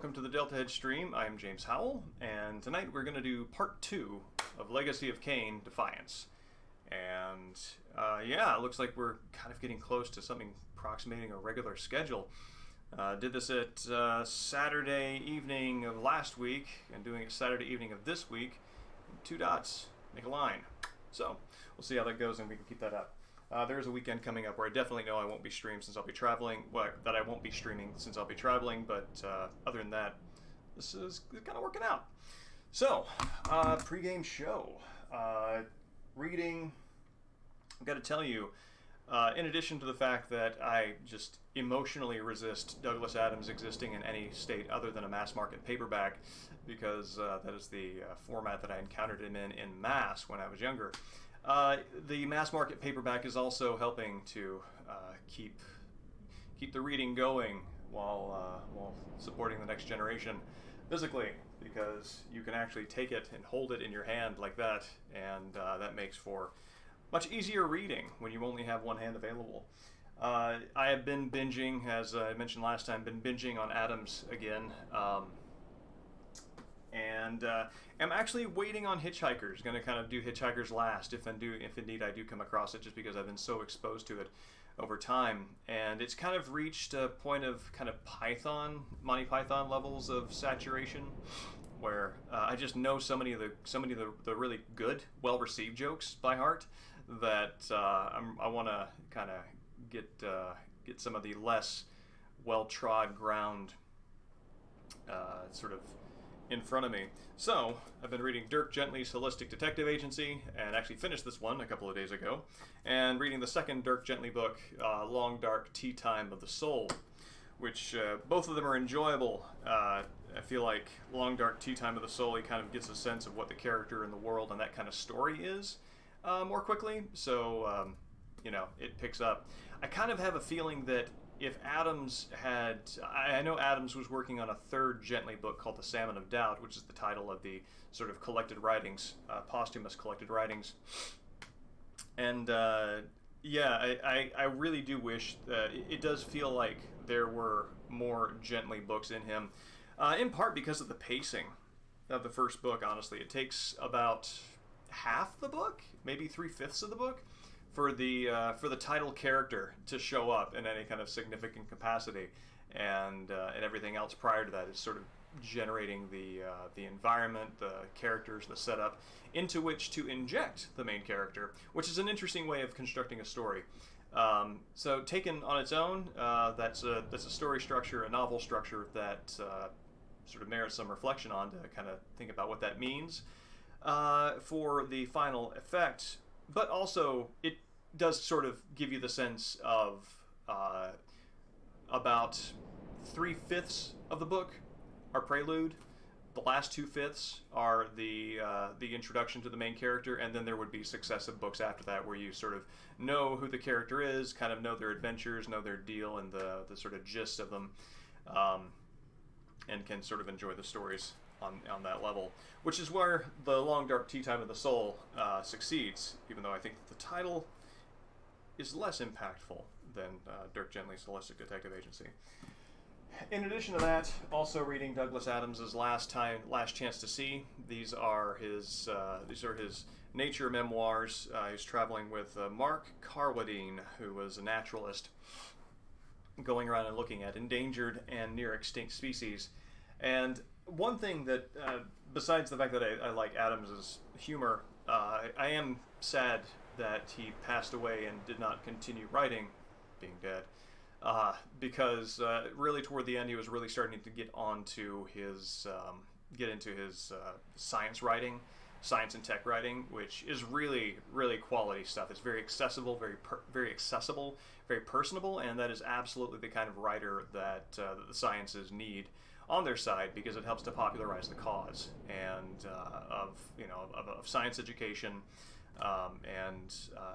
welcome to the Deltahead stream. I'm James Howell, and tonight we're going to do part 2 of Legacy of Kain, Defiance. And yeah, it looks like we're kind of getting close to something approximating a regular schedule. Did this at Saturday evening of last week, and doing it Saturday evening of this week. 2 dots, make a line. So, we'll see how that goes, and we can keep that up. There's a weekend coming up where I definitely know I won't be streaming since I'll be traveling. Well, that I won't be streaming since I'll be traveling, but other than that, this is kind of working out. So, pregame show. Reading, I've got to tell you, in addition to the fact that I just emotionally resist Douglas Adams existing in any state other than a mass market paperback, because that is the format that I encountered him in mass when I was younger. The mass market paperback is also helping to keep the reading going while supporting the next generation physically, because you can actually take it and hold it in your hand like that, and that makes for much easier reading when you only have one hand available. I have been binging, as I mentioned last time, on Adams again. And I'm actually waiting on Hitchhikers. Going to kind of do Hitchhikers last, if indeed I do come across it, just because I've been so exposed to it over time. And it's kind of reached a point of kind of Monty Python levels of saturation, where I just know so many of the really good, well-received jokes by heart that I want to kind of get some of the less well-trod ground sort of in front of me. So, I've been reading Dirk Gently's Holistic Detective Agency, and actually finished this one a couple of days ago, and reading the second Dirk Gently book, Long Dark Tea Time of the Soul, which both of them are enjoyable. I feel like Long Dark Tea Time of the Soul, he kind of gets a sense of what the character in the world and that kind of story is more quickly, so it picks up. I kind of have a feeling that if Adams had... I know Adams was working on a third Gently book called The Salmon of Doubt, which is the title of the sort of collected writings, posthumous collected writings. And, I really do wish that... It does feel like there were more Gently books in him, in part because of the pacing of the first book, honestly. It takes about half the book, maybe 3/5 of the book, for the title character to show up in any kind of significant capacity, and everything else prior to that is sort of generating the environment, the characters, the setup, into which to inject the main character, which is an interesting way of constructing a story. So taken on its own, that's a story structure, a novel structure that sort of merits some reflection on to kind of think about what that means for the final effect. But also, it does sort of give you the sense of about 3/5 of the book are prelude. The last 2/5 are the introduction to the main character, and then there would be successive books after that where you sort of know who the character is, kind of know their adventures, know their deal, and the sort of gist of them, and can sort of enjoy the stories on that level, which is where the Long Dark Tea Time of the Soul succeeds, even though I think that the title is less impactful than Dirk Gently's Holistic Detective Agency. In addition to that, also reading Douglas Adams' Last Chance to See. These are his nature memoirs. He's traveling with Mark Carwadine, who was a naturalist, going around and looking at endangered and near extinct species. And one thing that, besides the fact that I like Adams' humor, I am sad that he passed away and did not continue writing, being dead, because really toward the end he was really starting to get into his science writing, science and tech writing, which is really, really quality stuff. It's very accessible, very accessible, very personable, and that is absolutely the kind of writer that the sciences need on their side, because it helps to popularize the cause and of science education, and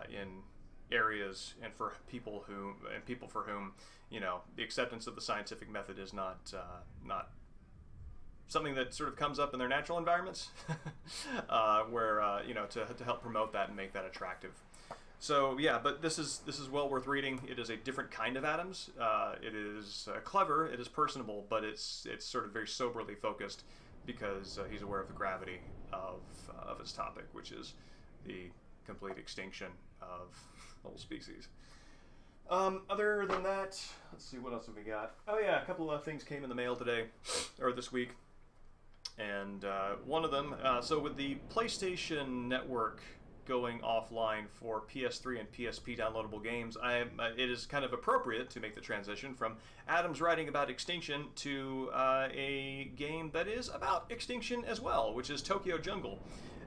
in areas and for people for whom the acceptance of the scientific method is not something that sort of comes up in their natural environments, where to help promote that and make that attractive. So yeah, but this is well worth reading. It is a different kind of Adams. It is clever. It is personable, but it's sort of very soberly focused because he's aware of the gravity of his topic, which is the complete extinction of the whole species. Other than that, let's see, what else have we got? Oh yeah, a couple of things came in the mail today, or this week. And one of them, so with the PlayStation Network going offline for PS3 and PSP downloadable games, it is kind of appropriate to make the transition from Adams writing about extinction to a game that is about extinction as well, which is Tokyo Jungle.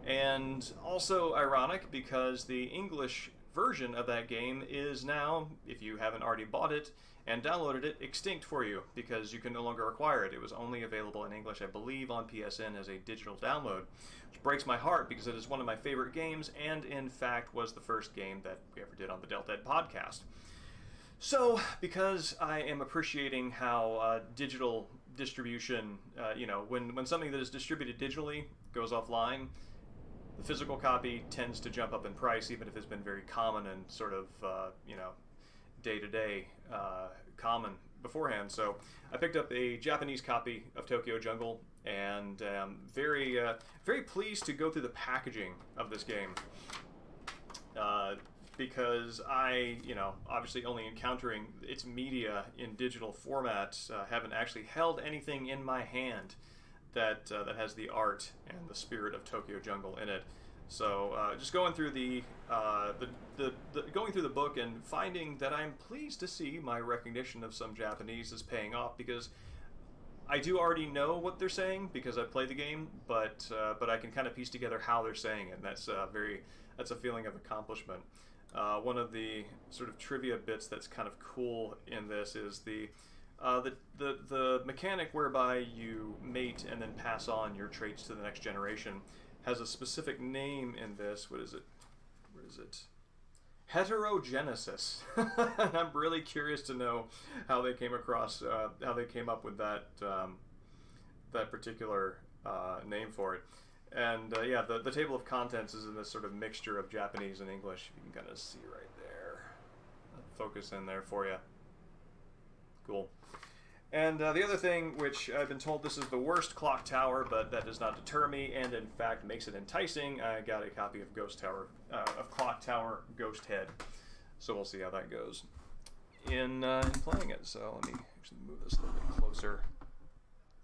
And also ironic because the English version of that game is now, if you haven't already bought it and downloaded it, extinct for you because you can no longer acquire it. It was only available in English, I believe, on PSN as a digital download, which breaks my heart because it is one of my favorite games and, in fact, was the first game that we ever did on the Deltahead podcast. So, because I am appreciating how digital distribution, when something that is distributed digitally goes offline, the physical copy tends to jump up in price, even if it's been very common and sort of, day-to-day common beforehand. So I picked up a Japanese copy of Tokyo Jungle and very pleased to go through the packaging of this game because I, obviously only encountering its media in digital format, haven't actually held anything in my hand that has the art and the spirit of Tokyo Jungle in it. So just going through going through the book and finding that I'm pleased to see my recognition of some Japanese is paying off because I do already know what they're saying because I played the game, but I can kind of piece together how they're saying it, and that's a feeling of accomplishment. One of the sort of trivia bits that's kind of cool in this is the mechanic whereby you mate and then pass on your traits to the next generation has a specific name in this. What is it? Where is it? Heterogenesis. I'm really curious to know how they came up with that that particular name for it. And the table of contents is in this sort of mixture of Japanese and English. You can kind of see right there. I'll focus in there for you. Cool. And the other thing, which I've been told this is the worst clock tower, but that does not deter me, and in fact makes it enticing. I got a copy of Clock Tower Ghost Head, so we'll see how that goes in playing it. So let me actually move this a little bit closer.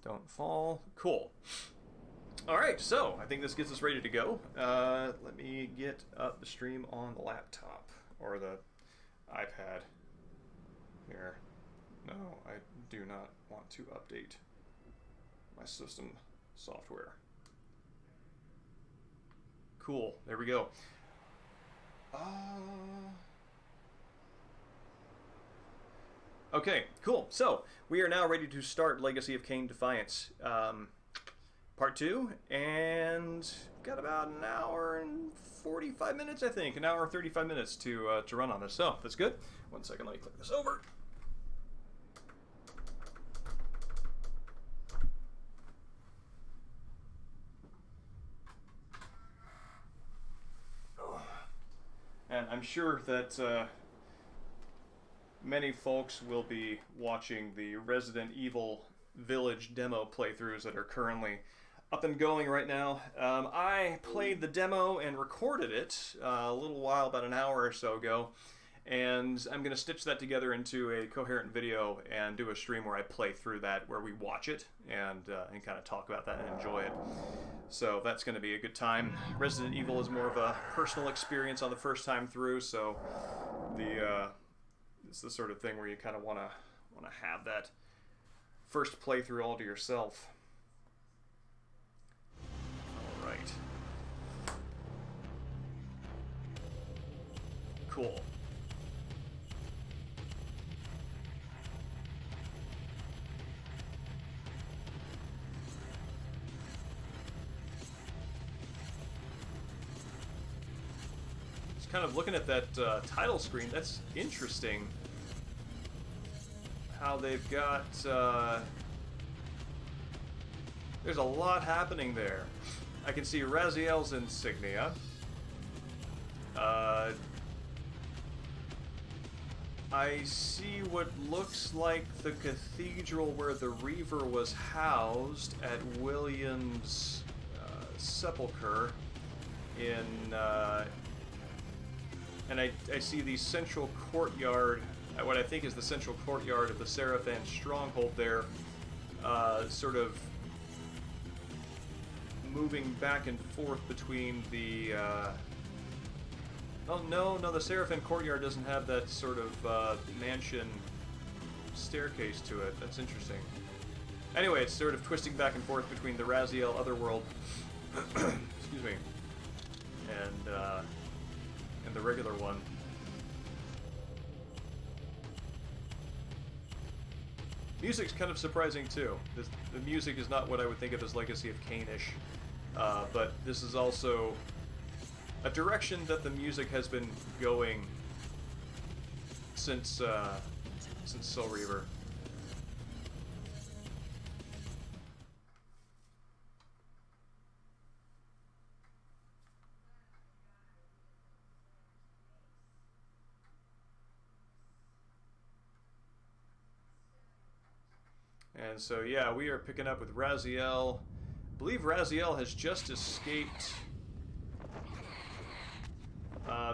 Don't fall. Cool. All right, so I think this gets us ready to go. Let me get up the stream on the laptop or the iPad here. No, I do not want to update my system software. Cool, there we go. Okay, cool. So, we are now ready to start Legacy of Kain Defiance, Part 2, and got about an hour and 45 minutes, I think. An hour and 35 minutes to run on this. So, that's good. One second, let me click this over. And I'm sure that many folks will be watching the Resident Evil Village demo playthroughs that are currently up and going right now. I played the demo and recorded it a little while, about an hour or so ago, and I'm going to stitch that together into a coherent video and do a stream where I play through that, where we watch it and kind of talk about that and enjoy it. So that's going to be a good time. Resident Evil is more of a personal experience on the first time through, so it's the sort of thing where you kind of want to have that first playthrough all to yourself. All right. Cool. Kind of looking at that title screen, that's interesting how they've got there's a lot happening there. I can see Raziel's insignia, I see what looks like the cathedral where the Reaver was housed at William's sepulcher in, and I see the central courtyard, what I think is the central courtyard of the Seraphan stronghold there, sort of moving back and forth between the, oh no, the Seraphan courtyard doesn't have that sort of mansion staircase to it. That's interesting. Anyway, it's sort of twisting back and forth between the Raziel Otherworld, excuse me, and the regular one. Music's kind of surprising too. The music is not what I would think of as Legacy of Kain-ish, but this is also a direction that the music has been going since Soul Reaver. And so, yeah, we are picking up with Raziel. I believe Raziel has just escaped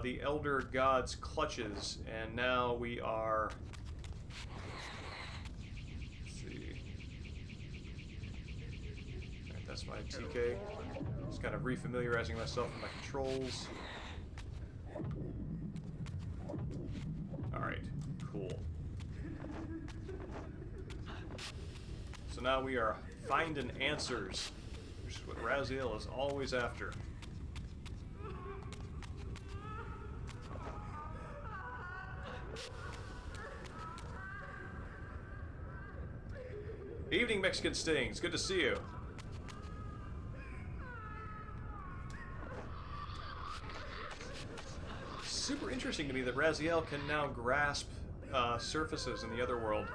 the Elder God's clutches, and now we are... Let's see. Alright, that's my TK. Just kind of refamiliarizing myself with my controls. Alright, cool. So now we are finding answers, which is what Raziel is always after. Evening, Mexican Stings. Good to see you. Super interesting to me that Raziel can now grasp surfaces in the other world.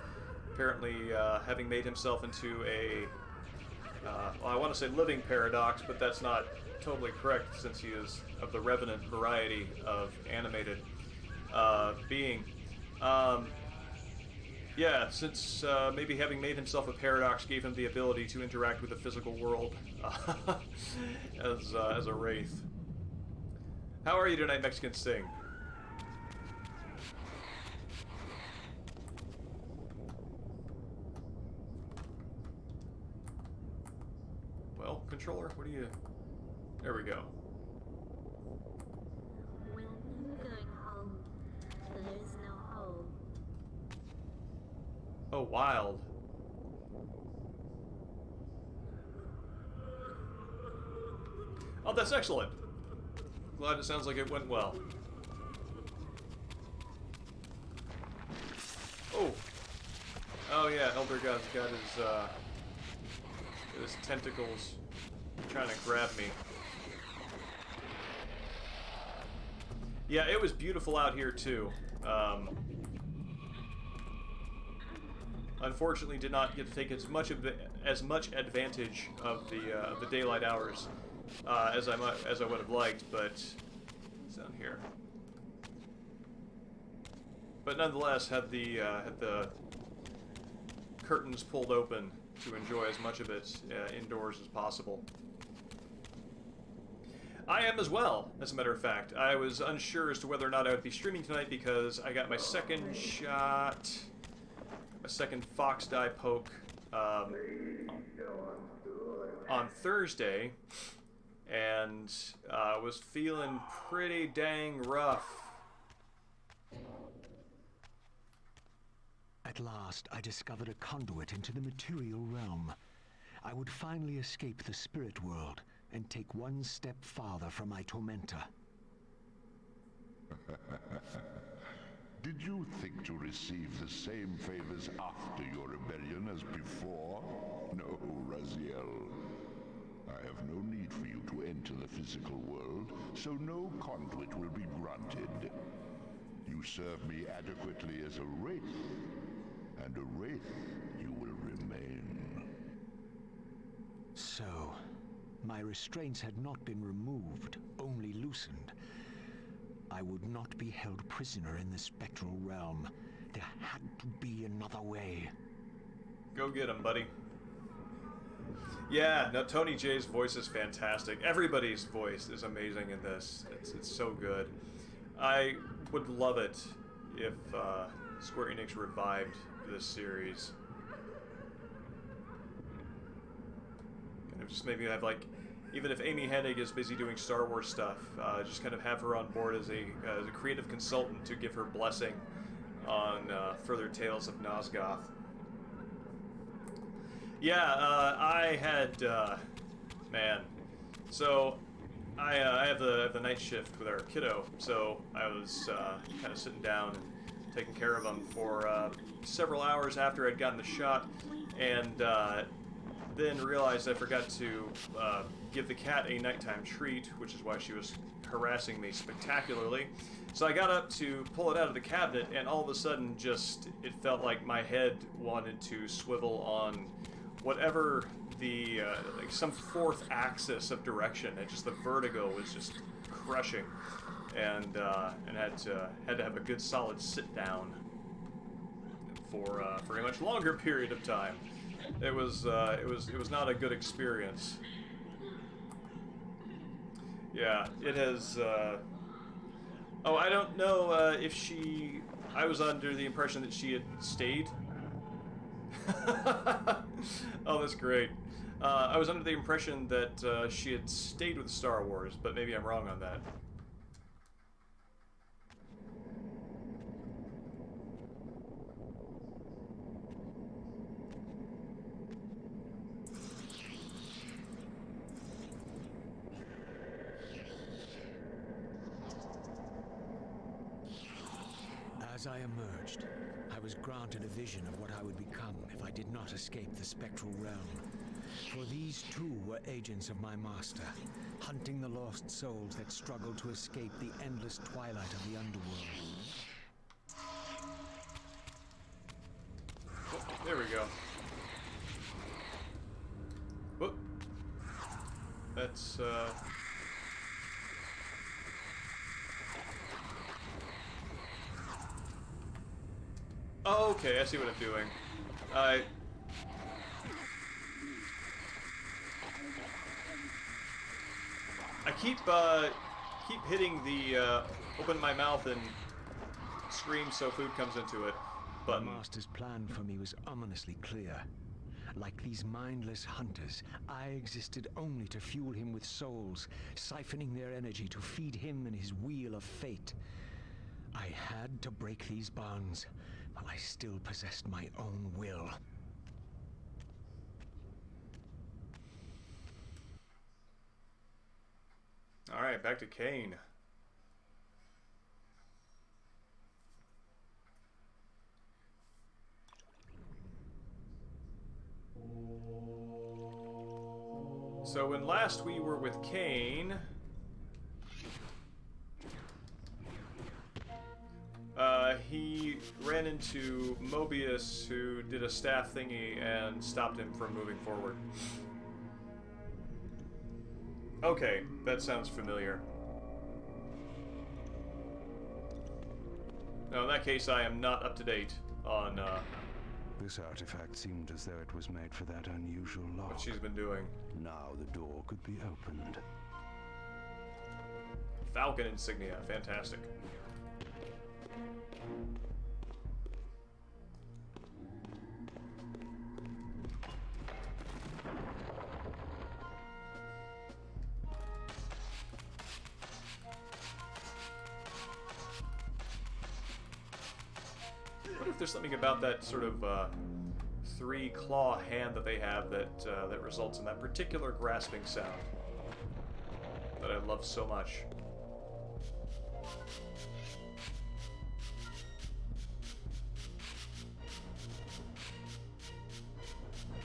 Apparently, having made himself into a, well, I want to say living paradox, but that's not totally correct since he is of the Revenant variety of animated being. Yeah, since maybe having made himself a paradox gave him the ability to interact with the physical world as a wraith. How are you tonight, Mexican Sting? Well, controller, what do you... There we go. When I'm going home, there is no home. Oh, wild. Oh, that's excellent. Glad it sounds like it went well. Oh. Oh yeah, Elder God's got his tentacles trying to grab me. Yeah, it was beautiful out here too. Unfortunately, did not get to take as much advantage of the daylight hours as I would have liked, but it's down here. But nonetheless, had the curtains pulled open to enjoy as much of it indoors as possible. I am as well, as a matter of fact. I was unsure as to whether or not I would be streaming tonight because I got my second shot, my second fox die poke on Thursday, and was feeling pretty dang rough. At last, I discovered a conduit into the material realm. I would finally escape the spirit world and take one step farther from my tormentor. Did you think to receive the same favors after your rebellion as before? No, Raziel. I have no need for you to enter the physical world, so no conduit will be granted. You serve me adequately as a wraith, and a wraith you will remain. So, my restraints had not been removed, only loosened. I would not be held prisoner in the spectral realm, There had to be another way. Go get him, buddy. Yeah, no, Tony J's voice is fantastic. Everybody's voice is amazing in this. It's so good. I would love it if Square Enix revived this series. Kind of just maybe have, like, even if Amy Hennig is busy doing Star Wars stuff, just kind of have her on board as a creative consultant to give her blessing on further tales of Nosgoth. Yeah, I had, man, so I have the night shift with our kiddo, so I was kind of sitting down and taking care of him for several hours after I'd gotten the shot, and then realized I forgot to give the cat a nighttime treat, which is why she was harassing me spectacularly. So I got up to pull it out of the cabinet, and all of a sudden it felt like my head wanted to swivel on whatever the, like some fourth axis of direction. The vertigo was just crushing, and had to have a good solid sit down for a much longer period of time. It was not a good experience. Yeah, it has. Oh, I don't know if she. I was under the impression that she had stayed. Oh, that's great. I was under the impression that she had stayed with Star Wars, but maybe I'm wrong on that. As I emerged, I was granted a vision of what I would become if I did not escape the spectral realm. For these too were agents of my master, hunting the lost souls that struggled to escape the endless twilight of the underworld. Oh, there we go. Whoop. That's, Oh, okay, I see what I'm doing. I keep hitting the open my mouth and scream so food comes into it button. The master's plan for me was ominously clear. Like these mindless hunters, I existed only to fuel him with souls, siphoning their energy to feed him and his wheel of fate. I had to break these bonds, while I still possessed my own will. Alright, back to Kain. So when last we were with Kain, he ran into Mobius, who did a staff thingy and stopped him from moving forward. Okay, that sounds familiar. No, in that case, I am not up to date on This artifact seemed as though it was made for that unusual lock. what she's been doing. Now the door could be opened. Falcon insignia, fantastic. What if there's something about that sort of three-claw hand that they have that that results in that particular grasping sound that I love so much?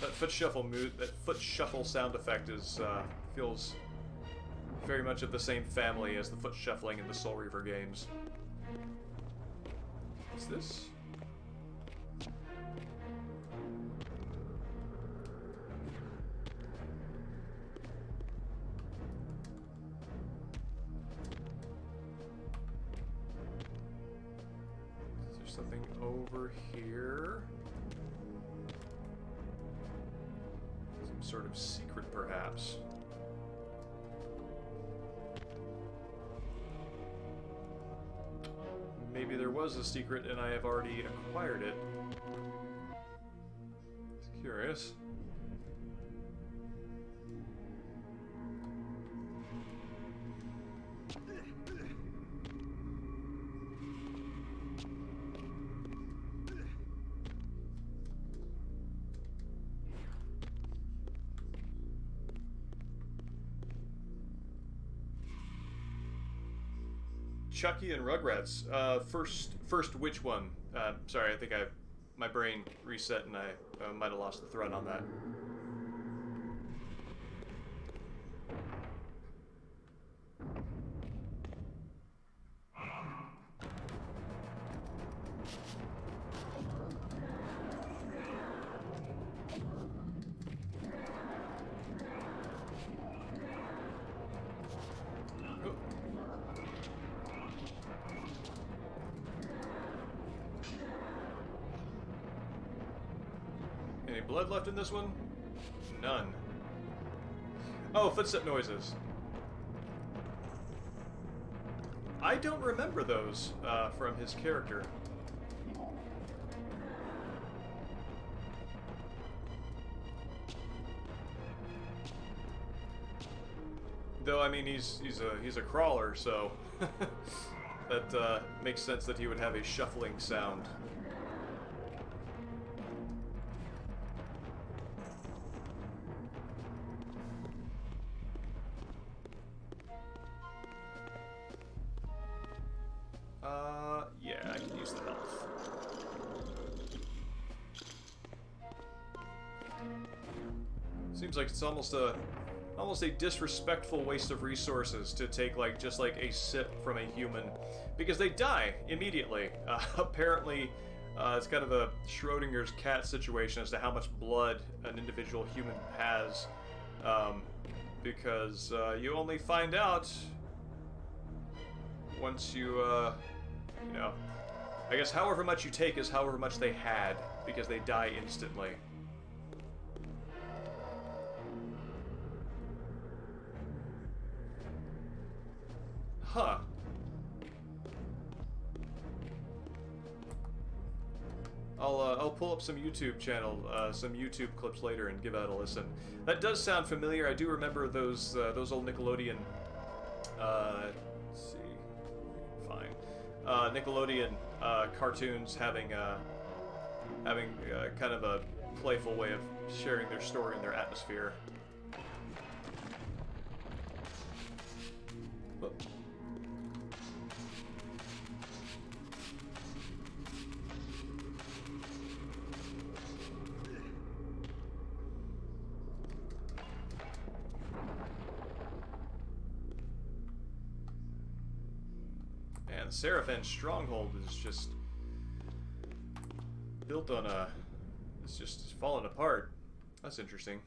That foot shuffle sound effect is feels very much of the same family as the foot shuffling in the Soul Reaver games. What's this? Something over here. Some sort of secret, perhaps. Maybe there was a secret and I have already acquired it. It's curious. Chucky and Rugrats. First, which one? Sorry, I think my brain reset and I might have lost the thread on that. Any blood left in this one? None. Oh, footstep noises. I don't remember those from his character. Though I mean he's a crawler, so that makes sense that he would have a shuffling sound. Yeah, I can use the health. Seems like it's almost a disrespectful waste of resources to take just a sip from a human, because they die immediately. Apparently, it's kind of a Schrodinger's cat situation as to how much blood an individual human has, because you only find out once you know, I guess however much you take is however much they had, because they die instantly. Huh. I'll pull up some YouTube some YouTube clips later and give that a listen. That does sound familiar. I do remember those old Nickelodeon. Let's see. Fine. Nickelodeon cartoons having kind of a playful way of sharing their story and their atmosphere. Whoop. And Seraphin's stronghold is just built on it's just falling apart. That's interesting.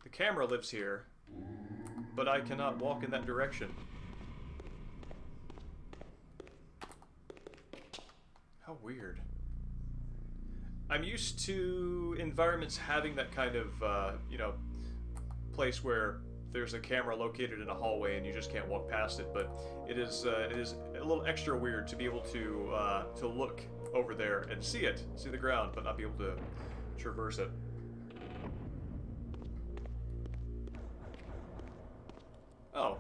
The camera lives here, but I cannot walk in that direction. How weird. I'm used to environments having that kind of, place where there's a camera located in a hallway and you just can't walk past it, but it is a little extra weird to be able to look over there and see the ground, but not be able to traverse it. Oh.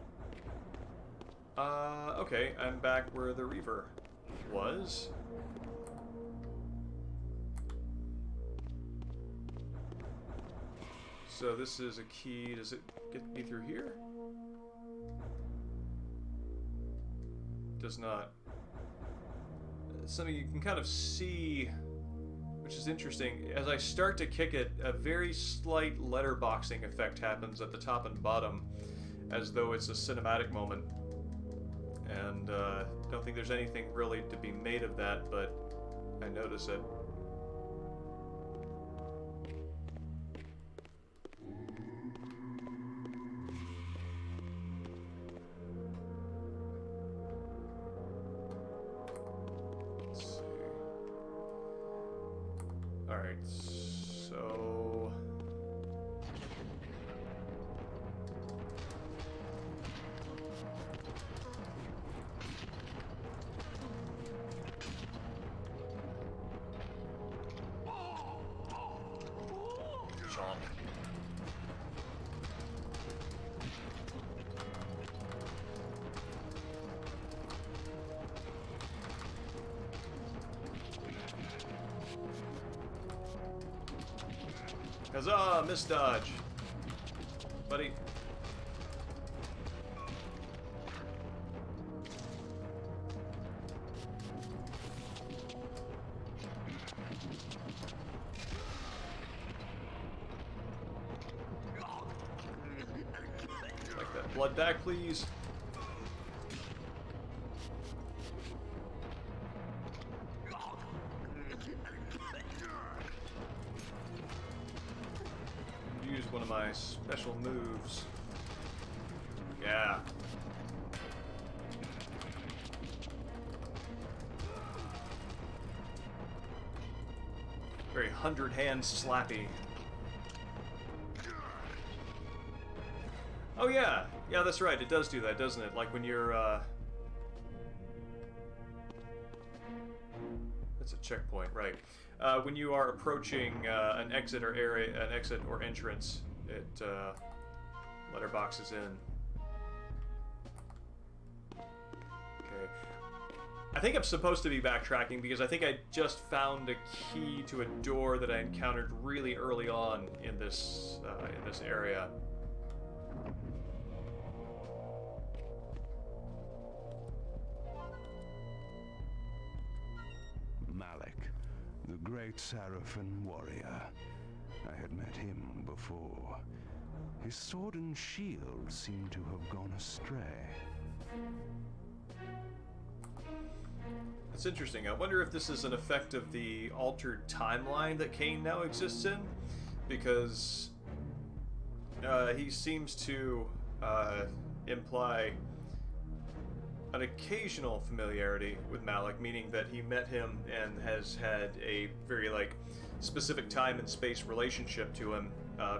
Okay, I'm back where the Reaver was. So this is a key. Does it get me through here? Does not. Something you can kind of see, which is interesting. As I start to kick it, a very slight letterboxing effect happens at the top and bottom, as though it's a cinematic moment. And don't think there's anything really to be made of that, but I notice it. Alright, so... Chomp. Huzzah! Misdodge! Buddy. Like that blood back, please. Use one of my special moves. Yeah. Very 100-hand slappy. Oh yeah, yeah, that's right. It does do that, doesn't it? Like when you're, that's a checkpoint, right? When you are approaching an exit or area, an exit or entrance, it letterboxes in. Okay. I think I'm supposed to be backtracking because I think I just found a key to a door that I encountered really early on in this area. Malik, the great Sarafan warrior. I had met him before. His sword and shield seemed to have gone astray. That's interesting. I wonder if this is an effect of the altered timeline that Kain now exists in, because he seems to imply an occasional familiarity with Malik, meaning that he met him and has had a very specific time and space relationship to him,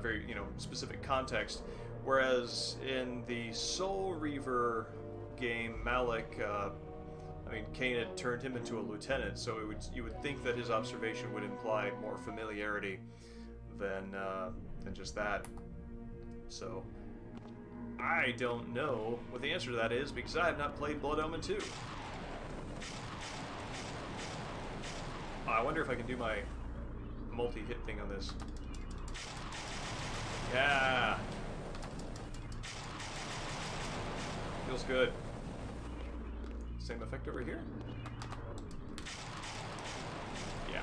very specific context. Whereas in the Soul Reaver game, Malik, Kain had turned him into a lieutenant, so you would think that his observation would imply more familiarity than just that. So I don't know what the answer to that is because I have not played Blood Omen 2. I wonder if I can do my multi-hit thing on this. Yeah! Feels good. Same effect over here? Yeah.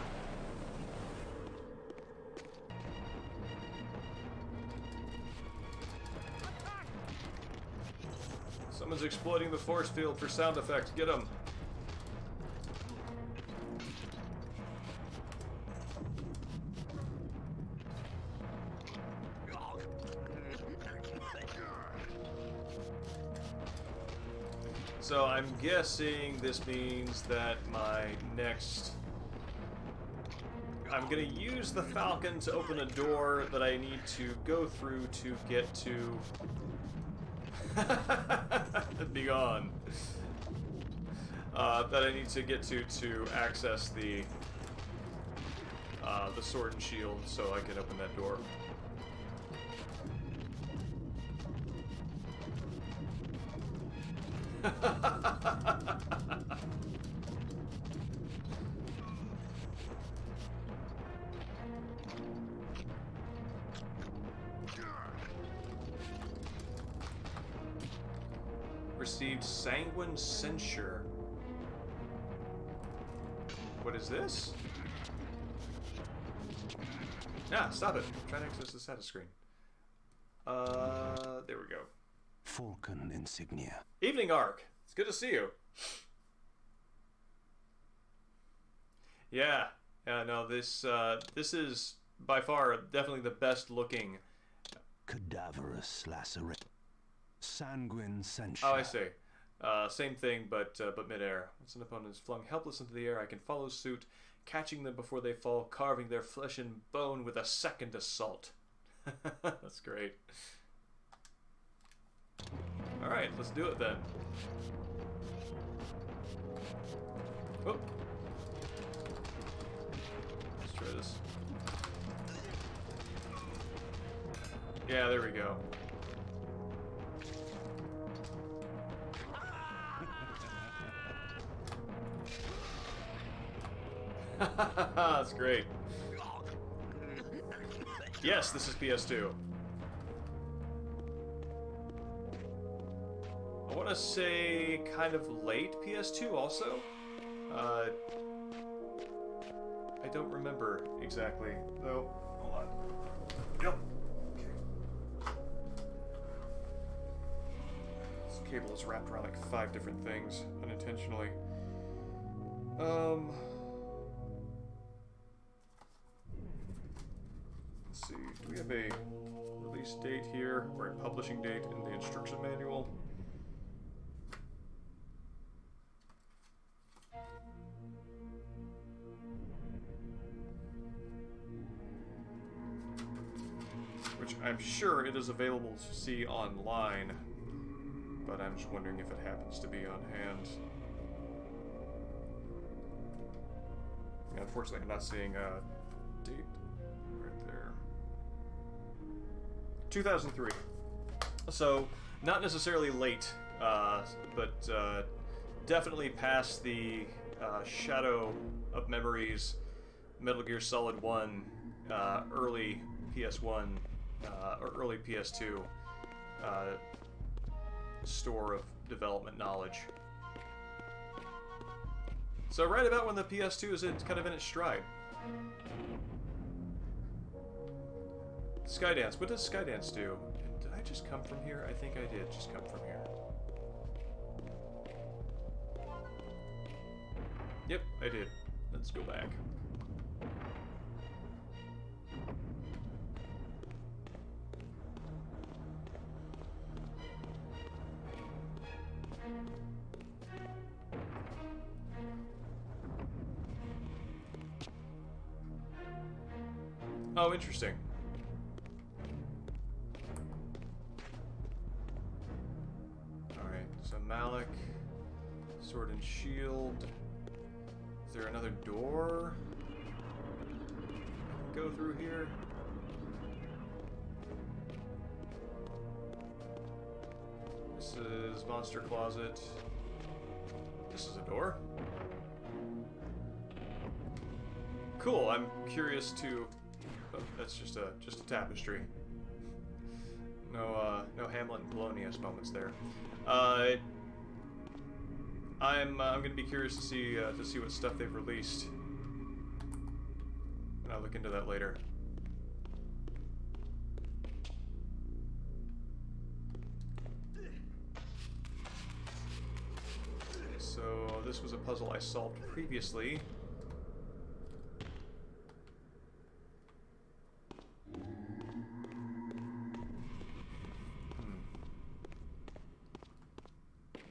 Someone's exploiting the force field for sound effects. Get him. So I'm guessing this means that my next... I'm going to use the Falcon to open a door that I need to go through to get to... Be gone. That I need to get to access the sword and shield so I can open that door. Received sanguine censure. What is this? Ah, stop it. I'm trying to access the status screen. There we go. Falcon insignia. Evening, Ark. It's good to see you. Yeah. Yeah, no, this is by far definitely the best looking. Cadaverous lacerate. Sanguine censure. Oh, I see. Same thing, but midair. Once an opponent is flung helpless into the air, I can follow suit, catching them before they fall, carving their flesh and bone with a second assault. That's great. Alright, let's do it then. Whoop. Let's try this. Yeah, there we go. That's great. Yes, this is PS2. I want to say kind of late PS2 also. I don't remember exactly, though. Hold on. Yep. Okay. This cable is wrapped around like 5 different things unintentionally. Let's see. Do we have a release date here or a publishing date in the instruction manual? Which I'm sure it is available to see online, but I'm just wondering if it happens to be on hand. Yeah, unfortunately, I'm not seeing a date right there. 2003. So, not necessarily late, but definitely past the Shadow of Memories, Metal Gear Solid 1, early PS1, or early PS2 store of development knowledge. So right about when the PS2 is kind of in its stride. Skydance. What does Skydance do? And did I just come from here? I think I did just come from here. Yep, I did. Let's go back. Oh, interesting. Alright, so Malik, Sword and Shield. Is there another door I can go through here? This is Monster Closet. This is a door. Cool, I'm curious to... Oh, that's just a tapestry. No Hamlet and Polonius moments there. I'm going to be curious to see what stuff they've released, and I'll look into that later. So this was a puzzle I solved previously.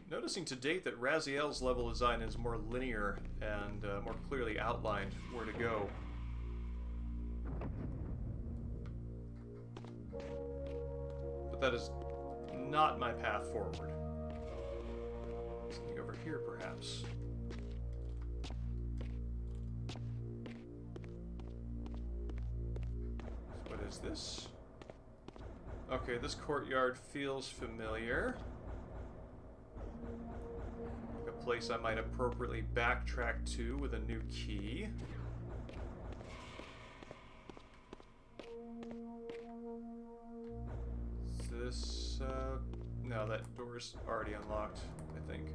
Noticing to date that Raziel's level design is more linear and more clearly outlined where to go. But that is not my path forward. Something over here, perhaps. What is this? Okay, this courtyard feels familiar. A place I might appropriately backtrack to with a new key. Is this, no, that door's already unlocked, I think.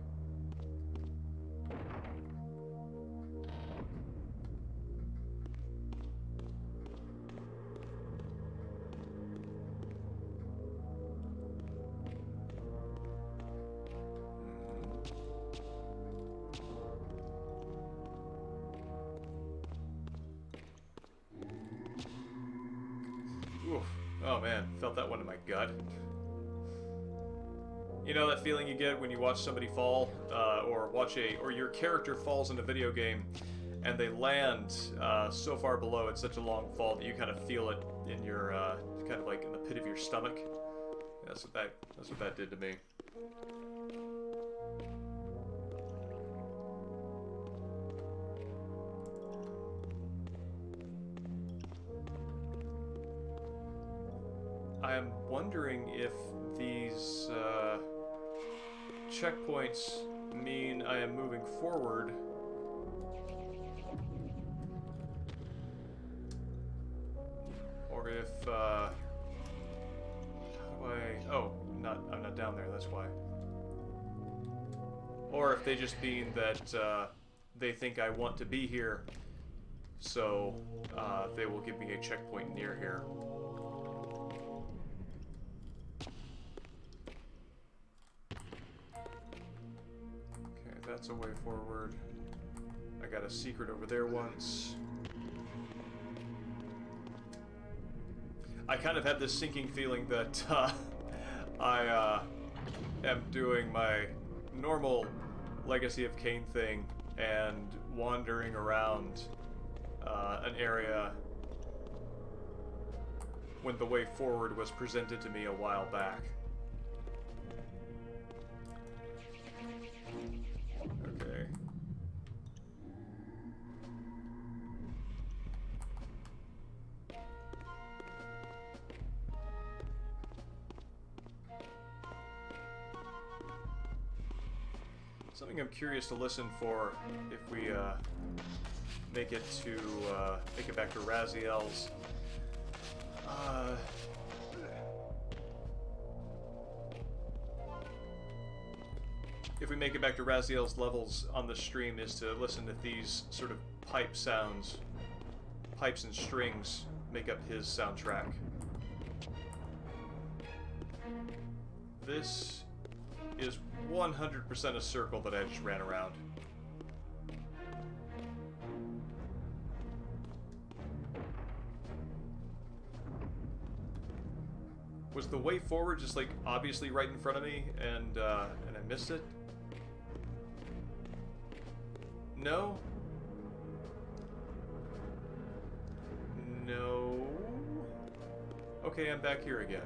Oh man, felt that one in my gut. You know that feeling you get when you watch somebody fall, or your character falls in a video game, and they land so far below. It's such a long fall that you kind of feel it in your kind of like in the pit of your stomach. That's what that did to me. I am wondering if these checkpoints mean I am moving forward, or if how do I? Oh, I'm not down there. That's why. Or if they just mean that they think I want to be here, so they will give me a checkpoint near here. That's a way forward. I got a secret over there once. I kind of had this sinking feeling that I am doing my normal Legacy of Kain thing and wandering around an area when the way forward was presented to me a while back. Okay. Something I'm curious to listen for if we make it back to Raziel's. If we make it back to Raziel's levels on the stream, is to listen to these sort of pipe sounds. Pipes and strings make up his soundtrack. This is 100% a circle that I just ran around. Was the way forward just like obviously right in front of me and I missed it? No? No? Okay, I'm back here again.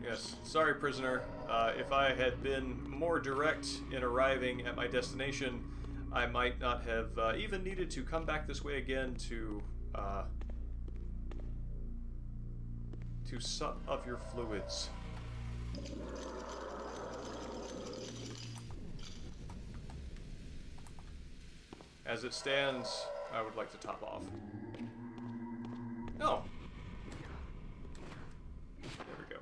Yes, sorry prisoner. If I had been more direct in arriving at my destination, I might not have even needed to come back this way again to sup of your fluids. As it stands, I would like to top off. Oh. There we go.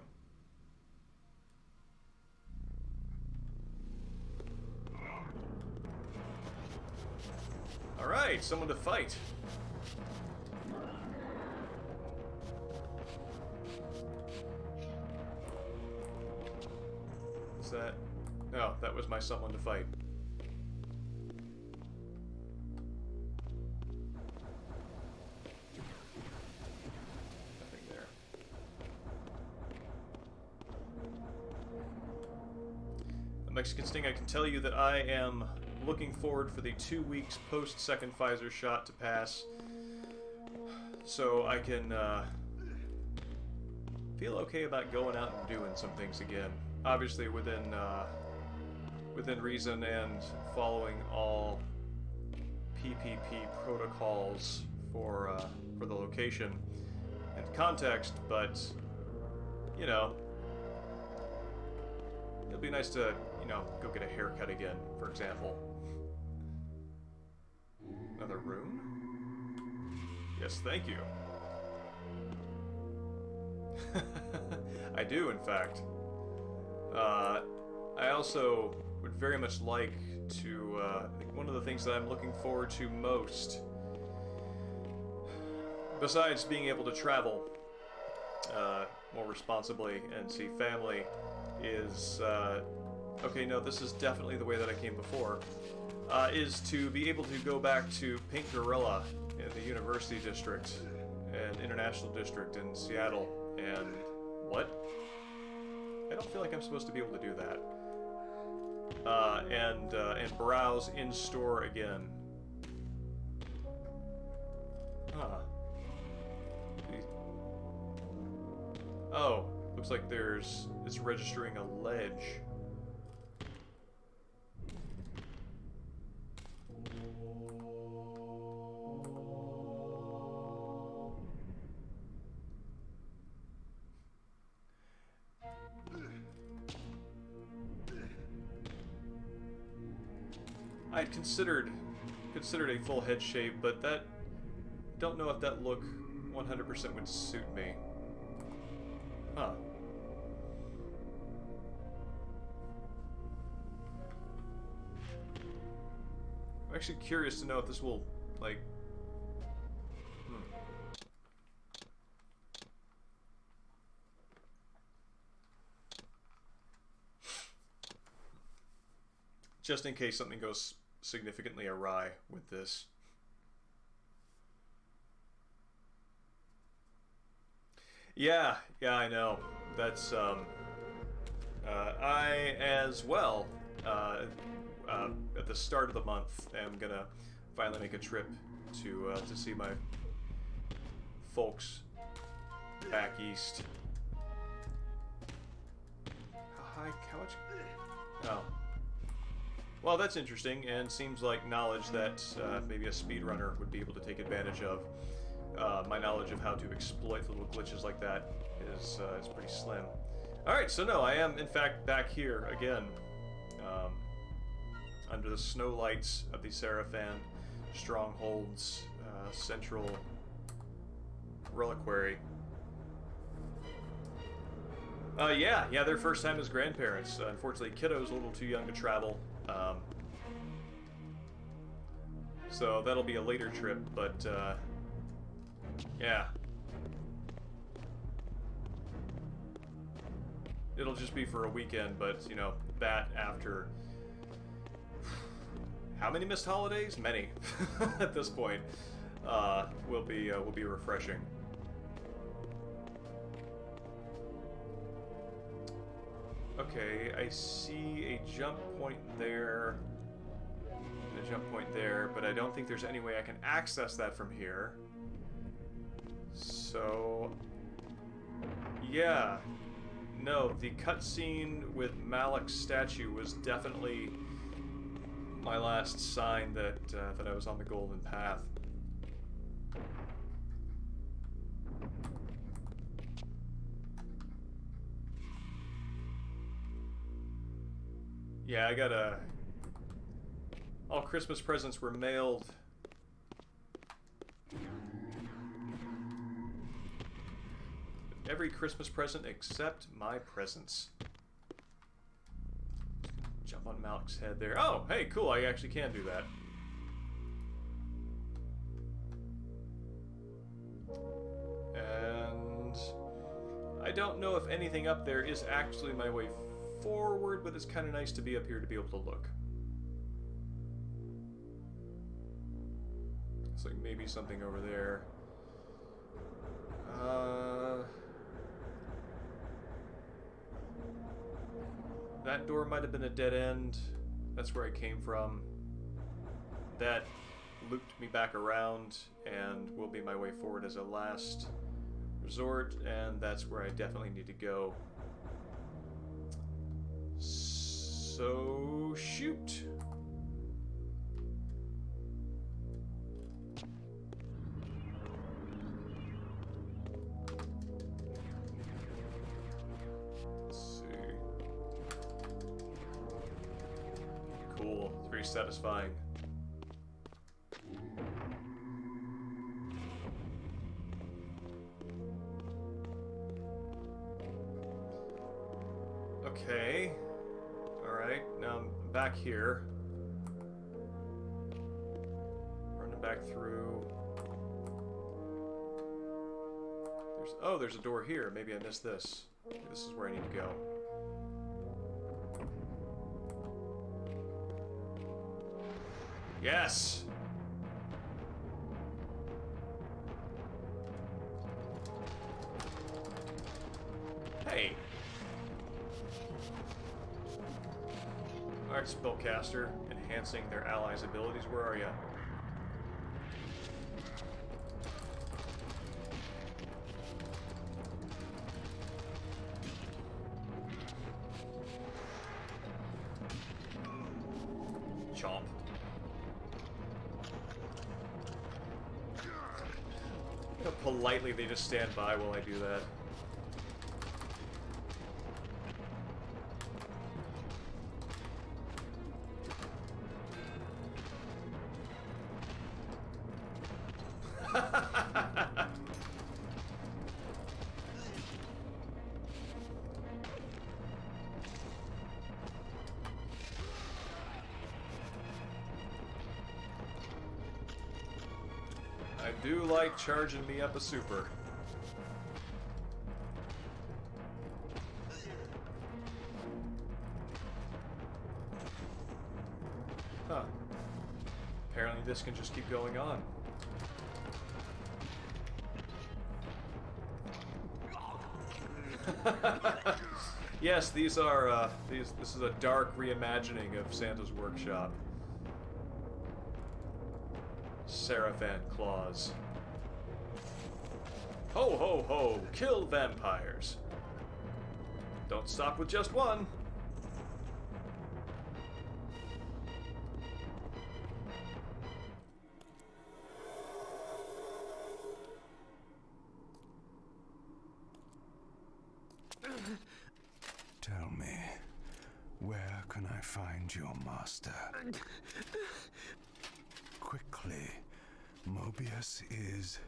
Alright, someone to fight. Is that... No, that was my someone to fight. Nothing there. The Mexican Sting, I can tell you that I am looking forward for the 2 weeks post-second Pfizer shot to pass, so I can feel okay about going out and doing some things again. Obviously within reason and following all PPP protocols for the location and context, but you know, it'll be nice to, you know, go get a haircut again, for example. Another room? Yes, thank you. I do, in fact. I also would very much like to, I think one of the things that I'm looking forward to most, besides being able to travel more responsibly and see family, is, okay, no, this is definitely the way that I came before. is to be able to go back to Pink Gorilla in the University District and International District in Seattle and what? I don't feel like I'm supposed to be able to do that. And browse in store again. Huh. Oh, looks like it's registering a ledge. I'd considered a full head shape, but that don't know if that look 100% would suit me. Huh. I'm actually curious to know if this will, like... Just in case something goes significantly awry with this. Yeah, I know. That's, I, as well, at the start of the month, am gonna finally make a trip to see my folks back east. How much? Oh. Well, that's interesting, and seems like knowledge that maybe a speedrunner would be able to take advantage of. My knowledge of how to exploit little glitches like that is pretty slim. Alright, so no, I am in fact back here again, under the snow lights of the Seraphan Stronghold's central reliquary. Yeah, their first time as grandparents. Unfortunately, kiddo's a little too young to travel. So that'll be a later trip, but yeah. It'll just be for a weekend, but you know, that after how many missed holidays? Many at this point. Will be refreshing. Okay, I see a jump point there. And a jump point there, but I don't think there's any way I can access that from here. So, yeah. No, the cutscene with Malik's statue was definitely my last sign that that I was on the golden path. Yeah, I got all Christmas presents were mailed. Every Christmas present except my presents. Jump on Malik's head there. Oh, hey, cool, I actually can do that. And I don't know if anything up there is actually my way forward, but it's kind of nice to be up here to be able to look. It's like maybe something over there. That door might have been a dead end. That's where I came from. That looped me back around and will be my way forward as a last resort, and that's where I definitely need to go. So, shoot. Let's see. Cool. It's very satisfying. Okay. Alright, now I'm back here. Running back through. There's a door here. Maybe I missed this. This is where I need to go. Yes! Hey! Alright, spellcaster, enhancing their allies' abilities. Where are you? Chomp. How politely they just stand by while I do that. I do like charging me up a super. Huh. Apparently this can just keep going on. Yes, these are, this is a dark reimagining of Santa's workshop. Seraphan claws. Ho ho ho, kill vampires. Don't stop with just one. Tell me, where can I find your master? Quickly, Mobius is...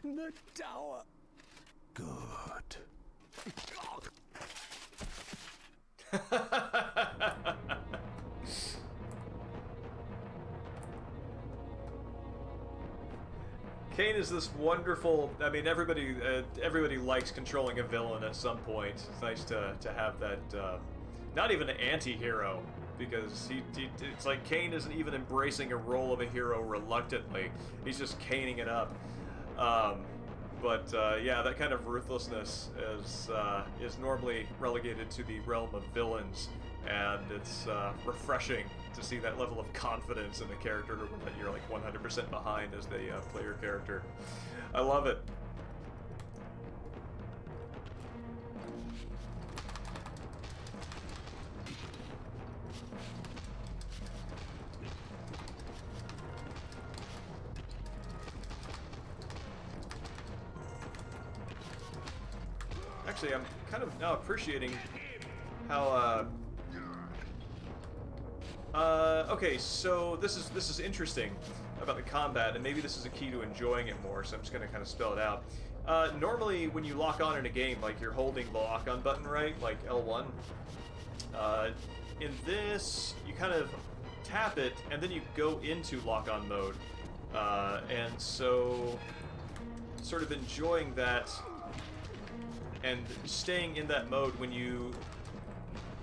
in the tower. Good. Kain is this wonderful. I mean, everybody likes controlling a villain at some point. It's nice to have that. Not even an anti-hero, because it's like Kain isn't even embracing a role of a hero reluctantly. He's just caning it up. Yeah, that kind of ruthlessness is normally relegated to the realm of villains, and it's refreshing to see that level of confidence in the character that you're like 100% behind as the player character. I love it. Actually, I'm kind of now appreciating how okay, so this is interesting about the combat, and maybe this is a key to enjoying it more, so I'm just gonna kind of spell it out. Normally, when you lock on in a game, like you're holding the lock-on button, right? Like L1. In this, you kind of tap it, and then you go into lock-on mode. And so, sort of enjoying that, and staying in that mode when you...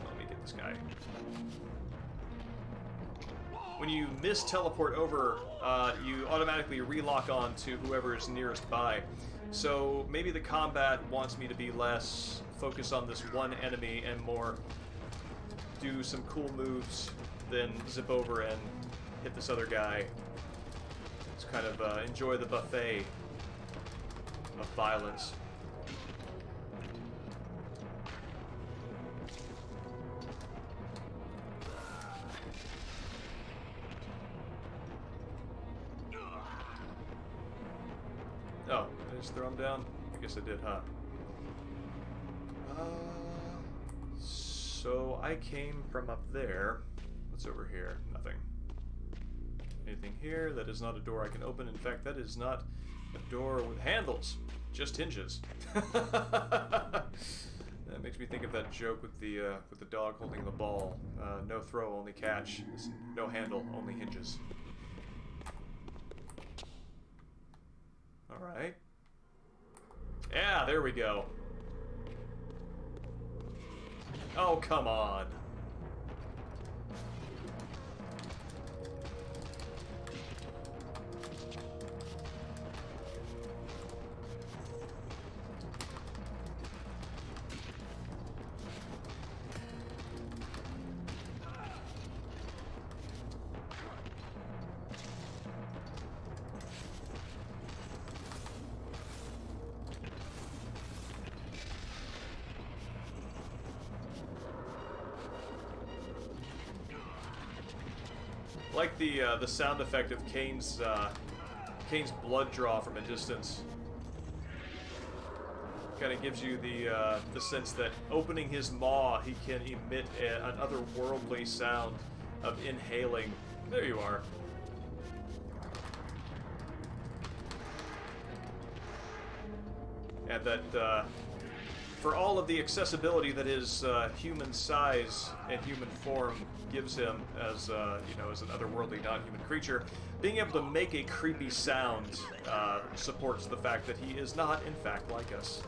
Let me get this guy. When you miss teleport over, you automatically relock on to whoever is nearest by. So maybe the combat wants me to be less focused on this one enemy and more do some cool moves, then zip over and hit this other guy. Just kind of enjoy the buffet of violence. Oh, did I just throw him down? I guess I did, huh? So I came from up there. What's over here? Nothing. Anything here? That is not a door I can open. In fact, that is not a door with handles. Just hinges. That makes me think of that joke with the dog holding the ball. No throw, only catch. No handle, only hinges. Alright. Yeah, there we go. Oh, come on. like the sound effect of Kain's blood draw from a distance. Kind of gives you the sense that opening his maw, he can emit an otherworldly sound of inhaling. There you are. And that for all of the accessibility that his human size and human form gives him as you know, as an otherworldly, non-human creature, being able to make a creepy sound supports the fact that he is not, in fact, like us.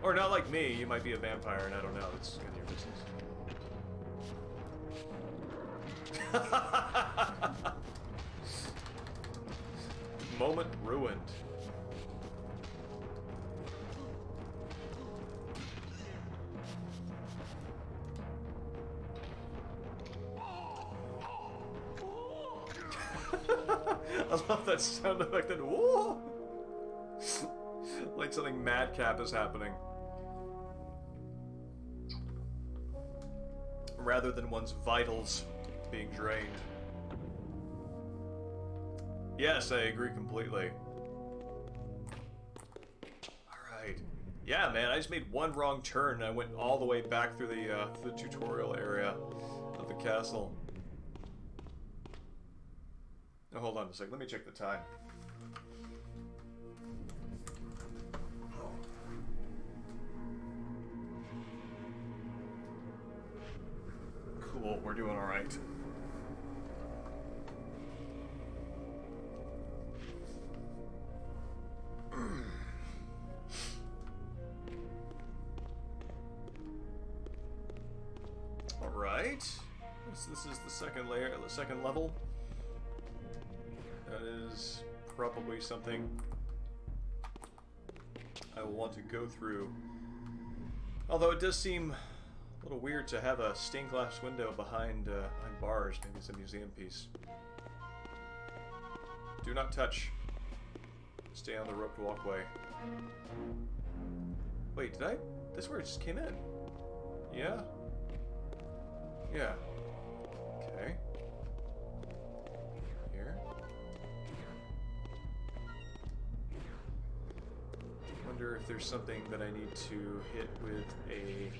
Or not like me. You might be a vampire, and I don't know. It's kind of your business. Moment ruined. I love that sound effect. That whoa, like something madcap is happening, rather than one's vitals being drained. Yes, I agree completely. Alright. Yeah, man, I just made one wrong turn and I went all the way back through the tutorial area of the castle. Now, hold on a sec. Let me check the time. Cool, we're doing alright. Alright. This is the second layer, the second level. That is probably something I will want to go through. Although it does seem a little weird to have a stained glass window behind bars. Maybe it's a museum piece. Do not touch. Stay on the roped walkway. Wait, did I? This is where it just came in. Yeah? Yeah. Okay. Here. Wonder if there's something that I need to hit with a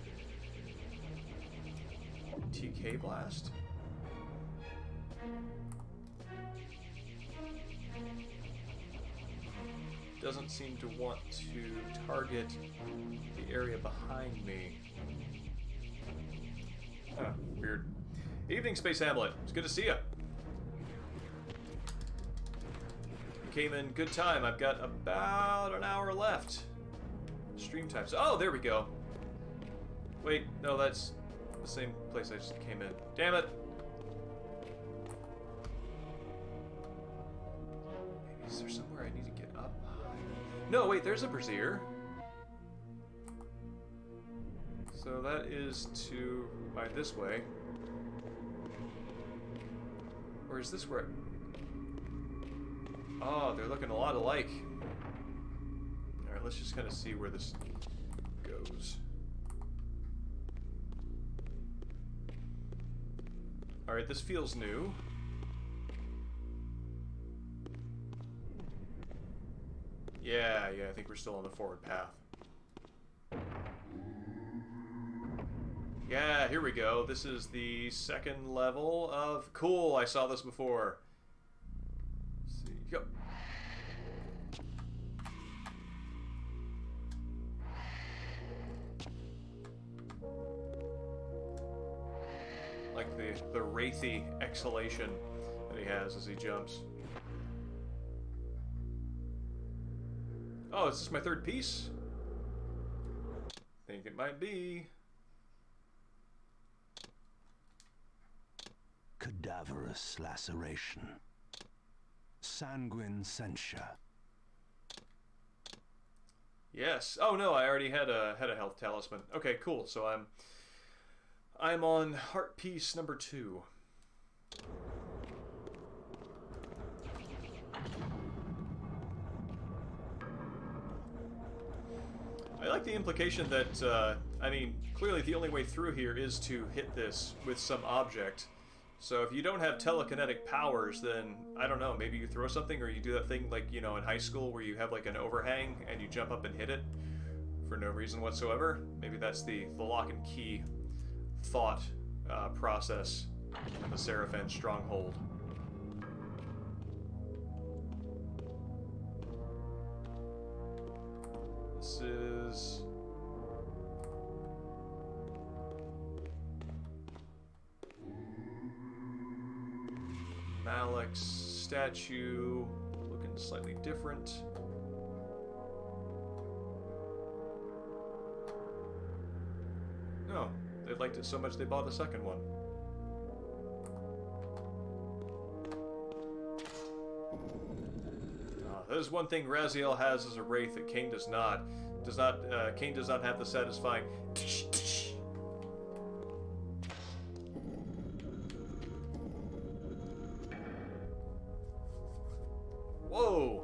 TK blast? Doesn't seem to want to target the area behind me. Huh, weird. Evening, Space Hamlet. It's good to see you. You came in good time. I've got about an hour left. Stream time. Oh, there we go. Wait, no, that's the same place I just came in. Damn it. Maybe is there somewhere I need to get up? No, wait, there's a brazier. So that is to this way. Or is this where? Oh, they're looking a lot alike. All right, let's just kind of see where this goes. All right, this feels new. Yeah, I think we're still on the forward path. Yeah, here we go. This is the second level of... Cool, I saw this before. Let's see. Go. Like the wraithy exhalation that he has as he jumps. Oh, is this my third piece? Think it might be. Cadaverous laceration. Sanguine censure. Yes. Oh no, I already had a health talisman. Okay, cool. So I'm on heart piece number 2. I like the implication that I mean, clearly the only way through here is to hit this with some object. So if you don't have telekinetic powers, then, I don't know, maybe you throw something, or you do that thing like, you know, in high school where you have like an overhang and you jump up and hit it for no reason whatsoever. Maybe that's the lock and key thought process in the Seraphin stronghold. This is... Malek's statue, looking slightly different. No, they liked it so much they bought a second one. There's one thing Raziel has as a wraith that Kain does not. Kain does not have the satisfying tsh, tsh. Whoa!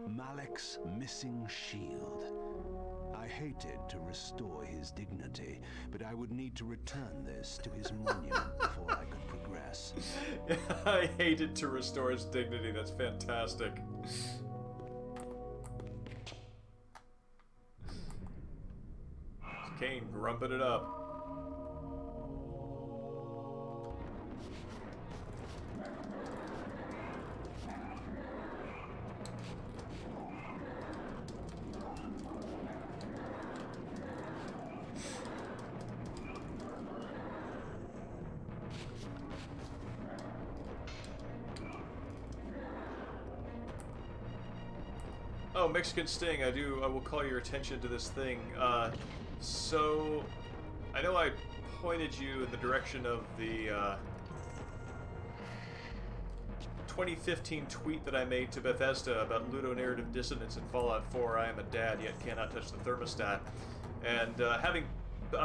Malek's missing shield. I hated to restore his dignity, but I would need to return this to his monument before I could progress. I hated to restore his dignity. That's fantastic. Kain grumping it up. Oh, Mexican Sting, I will call your attention to this thing. So, I know I pointed you in the direction of the 2015 tweet that I made to Bethesda about ludonarrative dissonance in Fallout 4. I am a dad, yet cannot touch the thermostat. And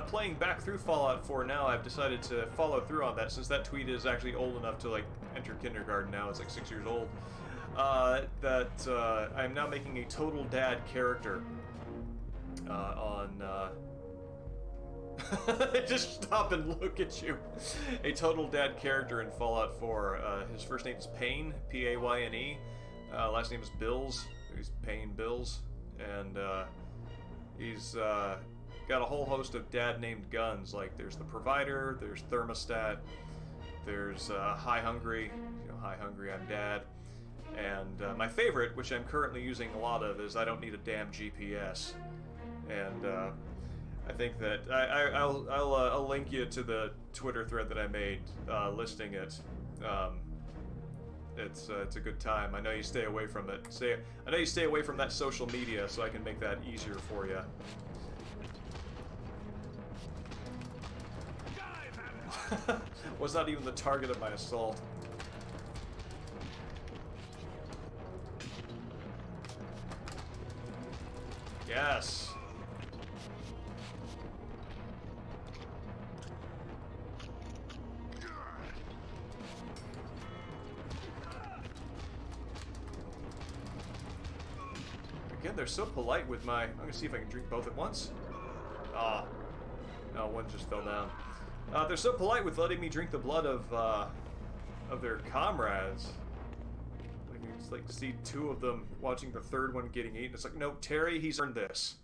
playing back through Fallout 4 now, I've decided to follow through on that, since that tweet is actually old enough to, like, enter kindergarten now. It's like 6 years old. I'm now making a total dad character on just stop and look at you. A total dad character in Fallout 4. His first name is Payne, P-A-Y-N-E. Last name is Bills. He's Payne Bills, and he's got a whole host of dad named guns. Like there's the Provider, there's Thermostat, there's High Hungry. You know, High Hungry, I'm dad. And my favorite, which I'm currently using a lot of, is I don't need a damn GPS. And I think that I'll link you to the Twitter thread that I made listing it. It's a good time. I know you stay away from it. I know you stay away from that social media, so I can make that easier for you. Was not even the target of my assault. Yes. Again, they're so polite with my... I'm gonna see if I can drink both at once. Ah. No, one just fell down. They're so polite with letting me drink the blood of their comrades. It's like see two of them watching the third one getting eaten. It's like, no, Terry, he's earned this.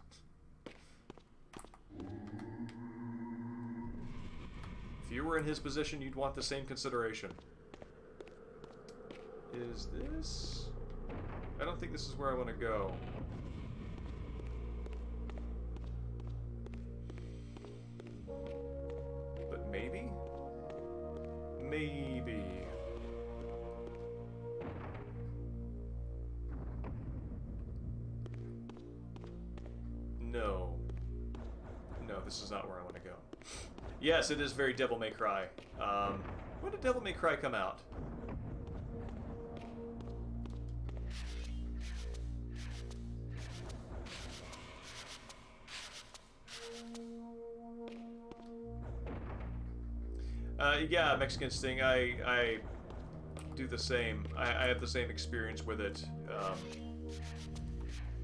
If you were in his position, you'd want the same consideration. Is this... I don't think this is where I want to go. But maybe? Maybe. No. No, this is not where I want to go. Yes, it is very Devil May Cry. When did Devil May Cry come out? Yeah, Mexican Sting. I do the same. I have the same experience with it.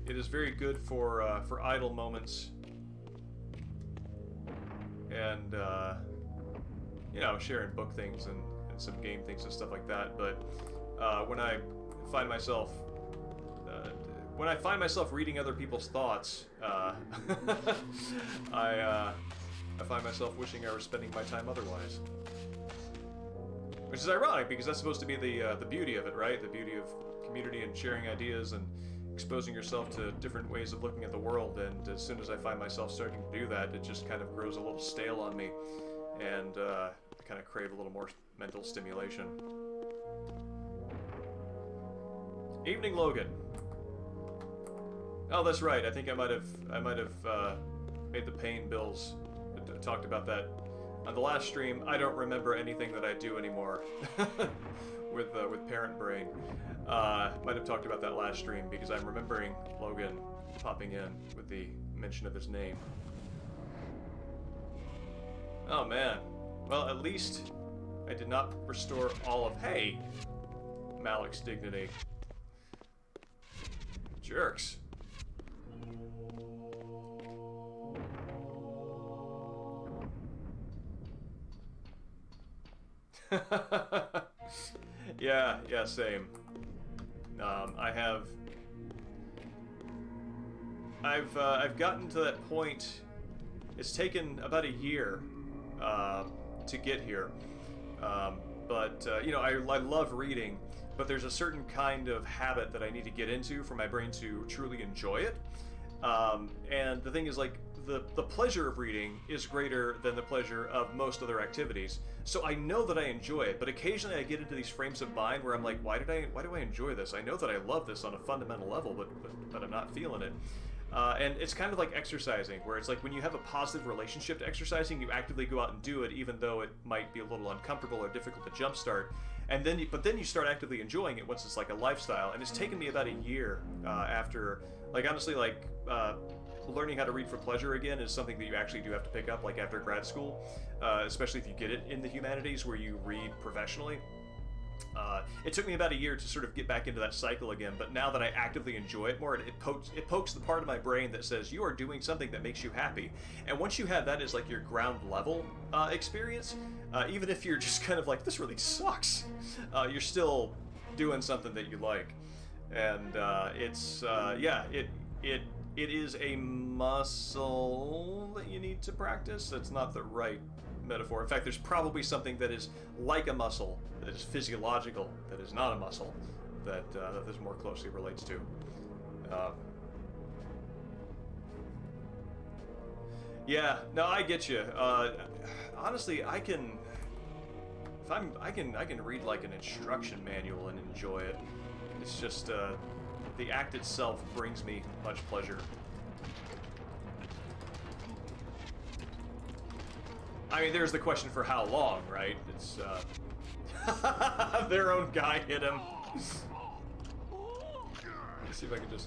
It is very good for idle moments, and you know, sharing book things and some game things and stuff like that. But when I find myself reading other people's thoughts, I find myself wishing I were spending my time otherwise. Which is ironic, because that's supposed to be the beauty of it, right? The beauty of community and sharing ideas and exposing yourself to different ways of looking at the world. And as soon as I find myself starting to do that, it just kind of grows a little stale on me, and I kind of crave a little more mental stimulation. Evening, Logan. Oh, that's right. I think I might have made the paying bills. Talked about that on the last stream. I don't remember anything that I do anymore with Parent Brain. Might have talked about that last stream because I'm remembering Logan popping in with the mention of his name. Oh man. Well, at least I did not restore all of Malik's dignity. Jerks. Yeah, same. I've gotten to that point. It's taken about a year to get here, but you know, I love reading, but there's a certain kind of habit that I need to get into for my brain to truly enjoy it. And the thing is, like, the pleasure of reading is greater than the pleasure of most other activities. So I know that I enjoy it, but occasionally I get into these frames of mind where I'm like, why do I enjoy this? I know that I love this on a fundamental level, but I'm not feeling it. And it's kind of like exercising, where it's like when you have a positive relationship to exercising, you actively go out and do it, even though it might be a little uncomfortable or difficult to jumpstart. And then you start actively enjoying it once it's like a lifestyle. And it's taken me about a year after, like, honestly, like, learning how to read for pleasure again is something that you actually do have to pick up, like, after grad school, especially if you get it in the humanities where you read professionally. It took me about a year to sort of get back into that cycle again, but now that I actively enjoy it more, it pokes the part of my brain that says you are doing something that makes you happy. And once you have that as like your ground level experience, even if you're just kind of like, this really sucks, you're still doing something that you like. And it is a muscle that you need to practice. That's not the right metaphor. In fact, there's probably something that is like a muscle, that is physiological, that is not a muscle, that this more closely relates to. Yeah, no, I get you. Honestly, I can read like an instruction manual and enjoy it. It's just the act itself brings me much pleasure. I mean, there's the question for how long, right? It's, their own guy hit him. Let's see if I can just...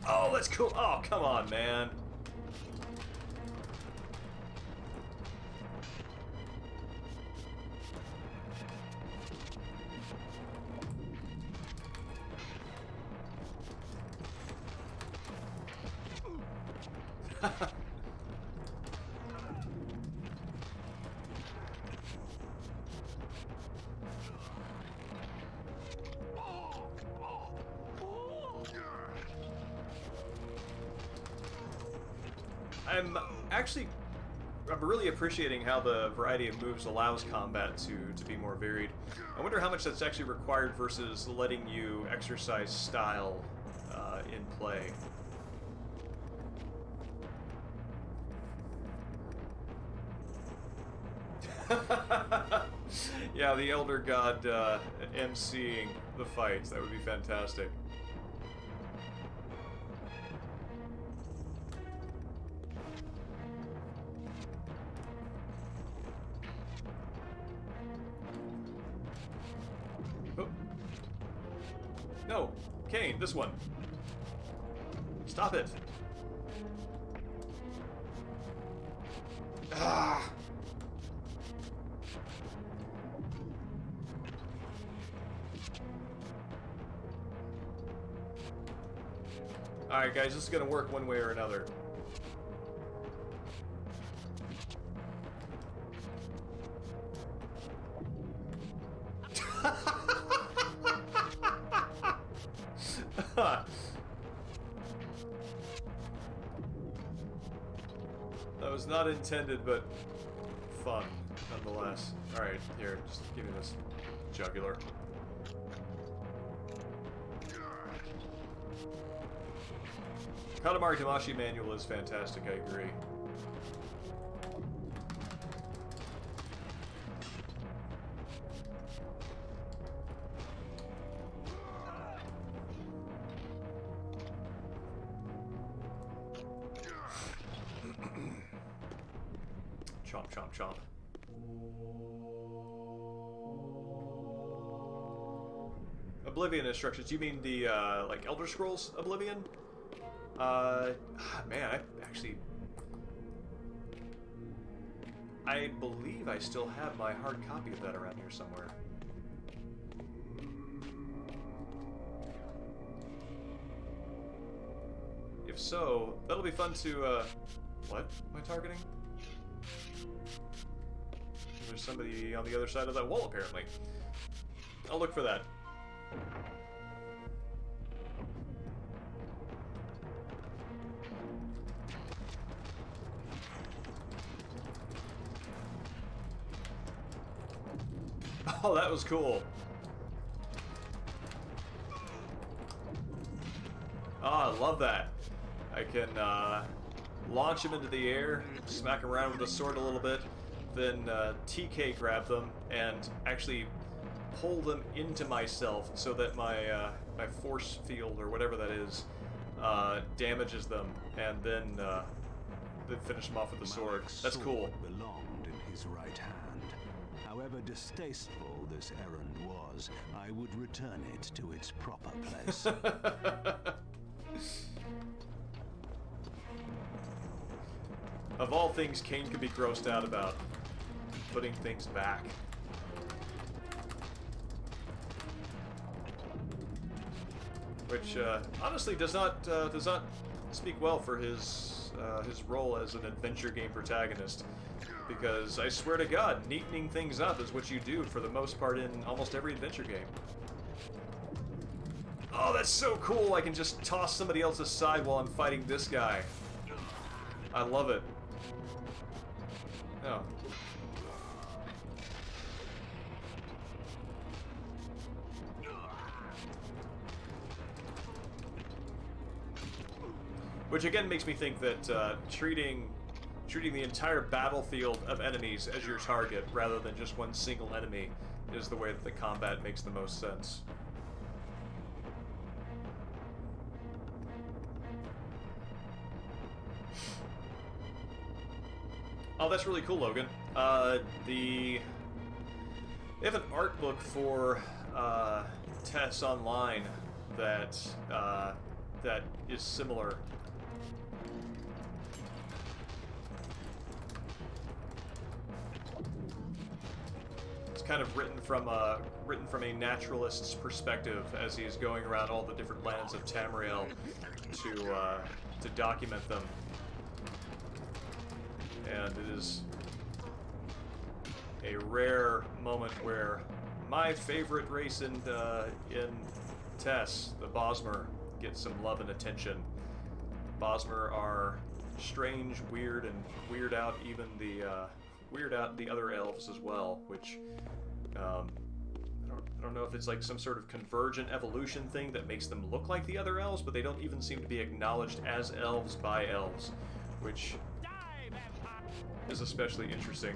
Oh, that's cool. Oh, come on, man. I'm really appreciating how the variety of moves allows combat to be more varied. I wonder how much that's actually required versus letting you exercise style in play. Yeah, the Elder God MCing the fights, that would be fantastic. Oh. No, Kain, this one. Stop it. Ah. Alright guys, this is gonna work one way or another. That was not intended, but fun, nonetheless. Alright, here, just give me this jugular. Katamari Damacy manual is fantastic, I agree. Chomp, chomp, chomp. Oblivion instructions. You mean the, like, Elder Scrolls Oblivion? Man, I believe I still have my hard copy of that around here somewhere. If so, that'll be fun to, what am I targeting? There's somebody on the other side of that wall, apparently. I'll look for that. Oh, that was cool. Oh, I love that. I can launch him into the air, smack him around with the sword a little bit, then TK grab them and actually pull them into myself so that my my force field or whatever that is damages them, and then finish them off with the sword. That's cool. Belonged in his right hand. However distasteful this errand was, I would return it to its proper place. Of all things Kain could be grossed out about, putting things back. Which honestly does not speak well for his role as an adventure game protagonist. Because I swear to God, neatening things up is what you do for the most part in almost every adventure game. Oh, that's so cool! I can just toss somebody else aside while I'm fighting this guy. I love it. Oh. Which again makes me think that treating the entire battlefield of enemies as your target rather than just one single enemy is the way that the combat makes the most sense. Oh, that's really cool, Logan. They have an art book for TES Online that that is similar. Kind of written from a naturalist's perspective as he's going around all the different lands of Tamriel to document them, and it is a rare moment where my favorite race in TES, the Bosmer, gets some love and attention. Bosmer are strange, weird, and weird out the other elves as well, which I don't know if it's like some sort of convergent evolution thing that makes them look like the other elves, but they don't even seem to be acknowledged as elves by elves, which is especially interesting.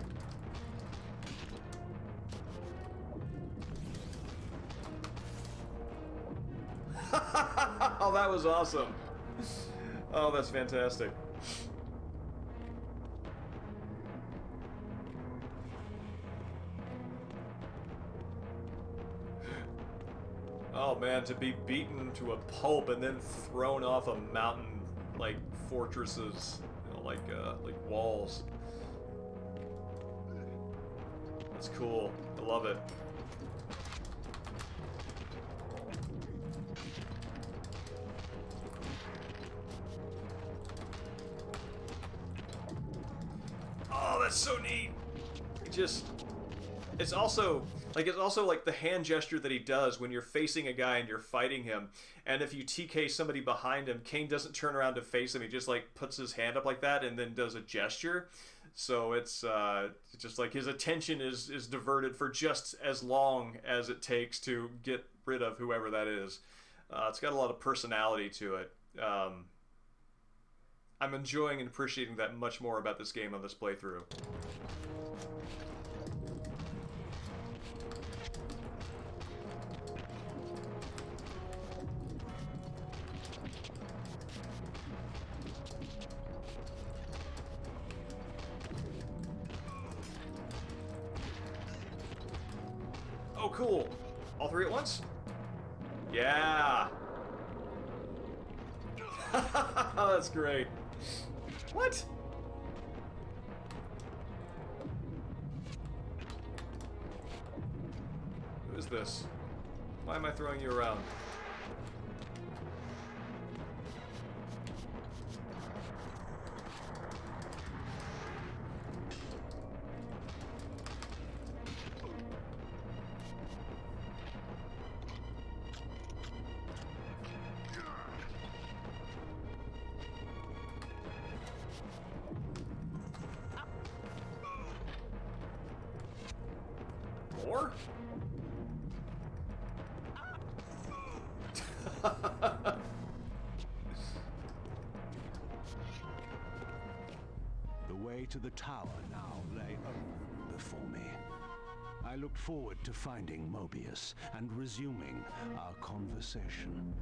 Oh, that was awesome. Oh, that's fantastic. Oh man, to be beaten to a pulp and then thrown off a mountain like fortresses, you know, like walls. That's cool. I love it. it's so neat. It just, it's also like the hand gesture that he does when you're facing a guy and you're fighting him, and if you TK somebody behind him, Kain doesn't turn around to face him. He just like puts his hand up like that and then does a gesture. So it's just like his attention is diverted for just as long as it takes to get rid of whoever that is. It's got a lot of personality to it. I'm enjoying and appreciating that much more about this game on this playthrough. Oh, cool. All three at once? Yeah. That's great. What? Who is this? Why am I throwing you around? More? The way to the tower now lay open before me. I looked forward to finding Mobius and resuming our conversation.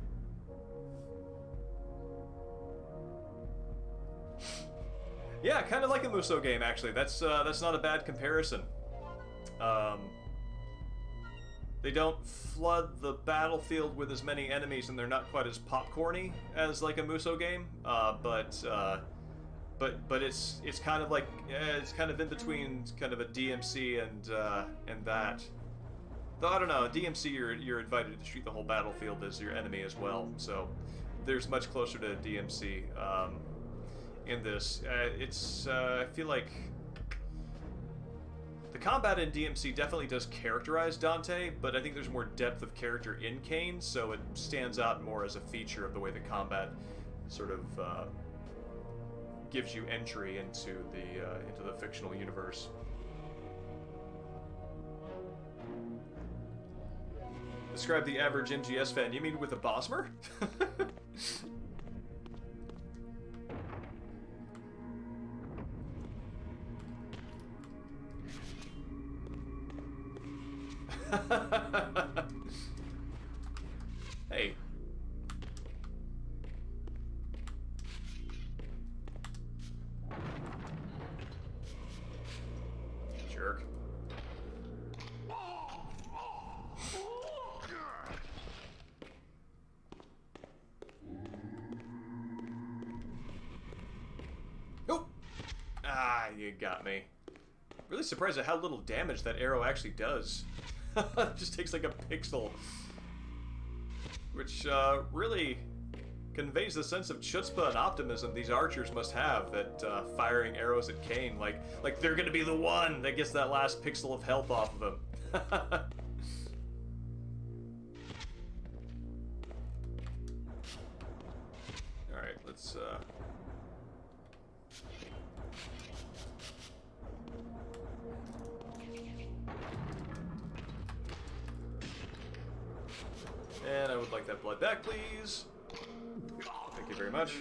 Yeah, kind of like a Muso game, actually. That's not a bad comparison. They don't flood the battlefield with as many enemies, and they're not quite as popcorny as like a Muso game. But it's kind of like it's kind of in between kind of a DMC and that. Though I don't know, DMC you're invited to treat the whole battlefield as your enemy as well. So there's much closer to DMC in this. I feel like the combat in DMC definitely does characterize Dante, but I think there's more depth of character in Kain, so it stands out more as a feature of the way the combat sort of gives you entry into the fictional universe. Describe the average MGS fan. You mean with a Bosmer? Hey. Jerk. Oh! Ah, you got me. Really surprised at how little damage that arrow actually does. It just takes like a pixel. Which really conveys the sense of chutzpah and optimism these archers must have, that firing arrows at Kain, like they're gonna be the one that gets that last pixel of health off of him. Alright, let's and I would like that blood back, please. Thank you very much.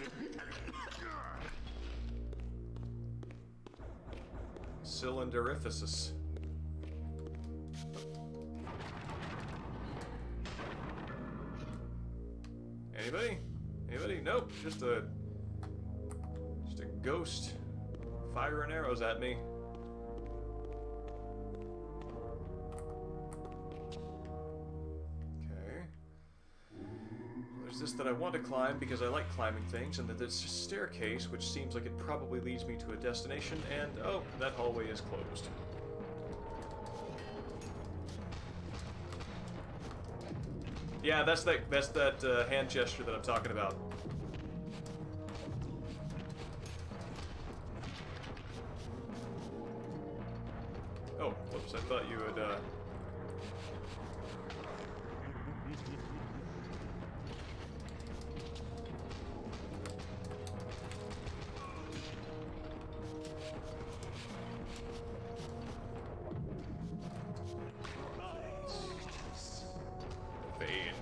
Cylinderificis. Anybody? Anybody? Nope. Just a ghost firing arrows at me. This that I want to climb because I like climbing things, and that there's a staircase which seems like it probably leads me to a destination, and oh, that hallway is closed. Yeah, that's that hand gesture that I'm talking about.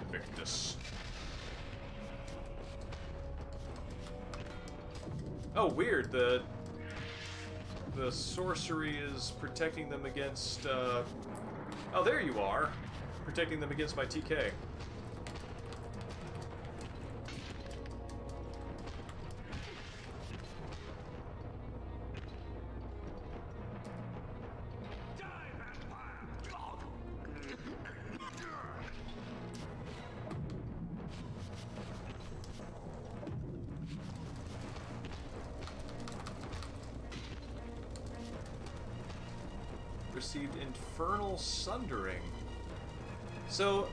Invictus. Oh, weird. The sorcery is protecting them against, Oh, there you are. Protecting them against my TK. Received Infernal Sundering. So,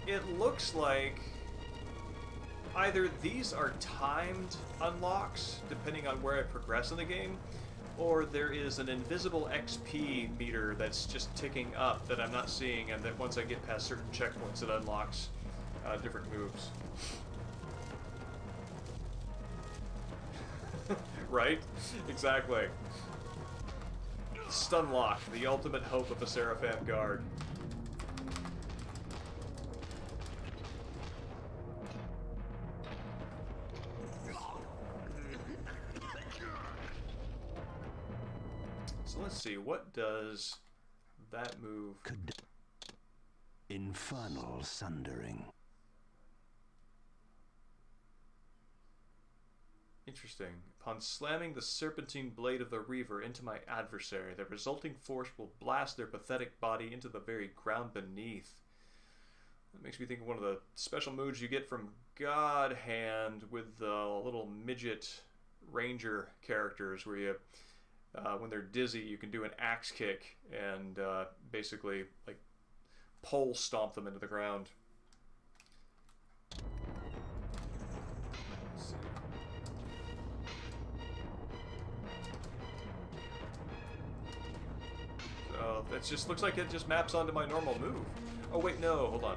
it looks like either these are timed unlocks, depending on where I progress in the game, or there is an invisible XP meter that's just ticking up that I'm not seeing, and that once I get past certain checkpoints, it unlocks different moves. Right? Exactly. Stunlock, the ultimate hope of a Seraphim guard. So let's see, what does that move? Infernal Sundering. Interesting. Upon slamming the serpentine blade of the Reaver into my adversary, the resulting force will blast their pathetic body into the very ground beneath. That makes me think of one of the special moves you get from God Hand with the little midget ranger characters, where you, when they're dizzy, you can do an axe kick and basically like pole stomp them into the ground. That just looks like it just maps onto my normal move. Oh wait, no, hold on.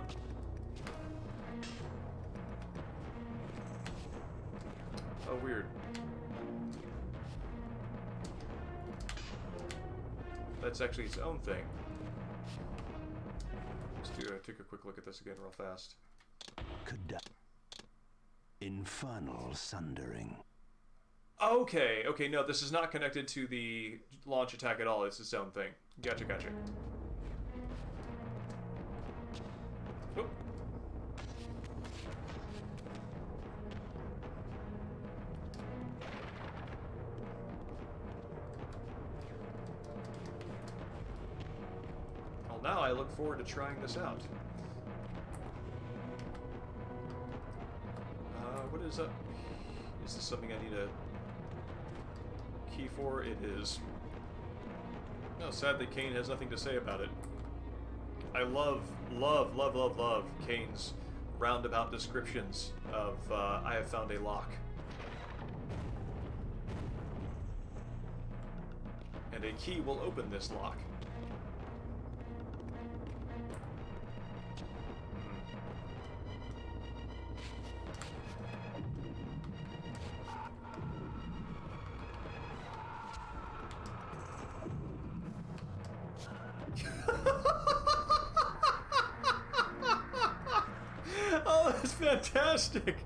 Oh, weird. That's actually its own thing. Let's take a quick look at this again real fast. Infernal Sundering. Okay, okay, no, this is not connected to the launch attack at all. It's its own thing. Gotcha, gotcha. Oop. Well, now I look forward to trying this out. What is up? Is this something I need to key for? It is. No, sadly, Kain has nothing to say about it. I love Kain's roundabout descriptions of I have found a lock. And a key will open this lock. Oh, that's fantastic!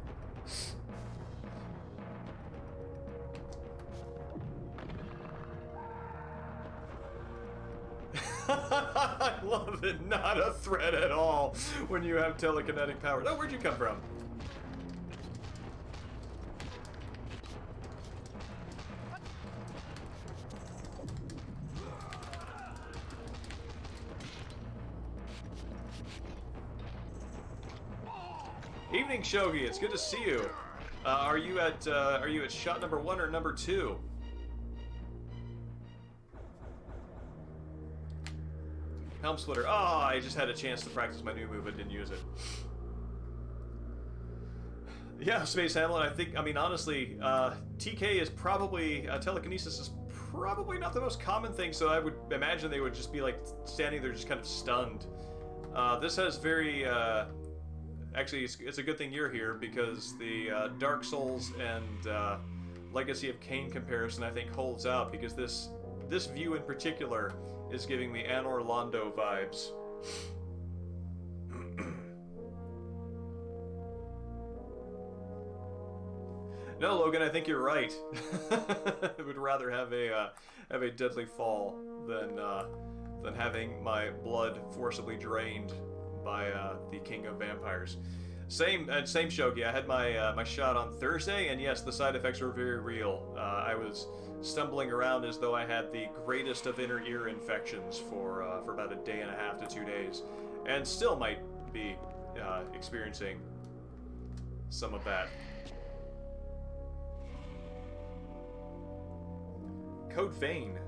I love it. Not a threat at all when you have telekinetic powers. Oh, where'd you come from? Evening, Shogi. It's good to see you. Are you at shot number 1 or number 2? Helm Splitter. Oh, I just had a chance to practice my new move, but didn't use it. Yeah, Space Hamlet. I mean, honestly, TK is probably telekinesis is probably not the most common thing. So I would imagine they would just be like standing there, just kind of stunned. This has very. Actually, it's a good thing you're here, because the Dark Souls and Legacy of Kain comparison, I think, holds out, because this view in particular is giving me Anor Londo vibes. No, Logan, I think you're right. I would rather have a deadly fall than having my blood forcibly drained by the king of vampires. Same Shogi. I had my shot on Thursday, and yes, the side effects were very real. I was stumbling around as though I had the greatest of inner ear infections for about a day and a half to 2 days, and still might be experiencing some of that. Code Vein.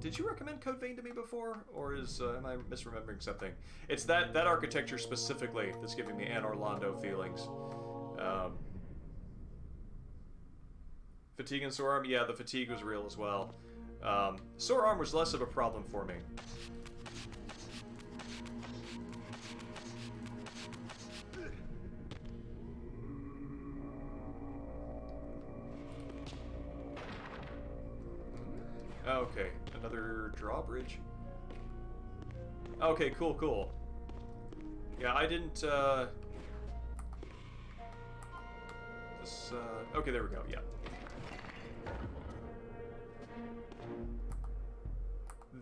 Did you recommend Code Vein to me before, or am I misremembering something? It's that architecture specifically that's giving me Anne Orlando feelings. Fatigue and sore arm, yeah, the fatigue was real as well. Sore arm was less of a problem for me. Okay, another drawbridge. Okay, cool. Yeah, I didn't, okay, there we go, yeah.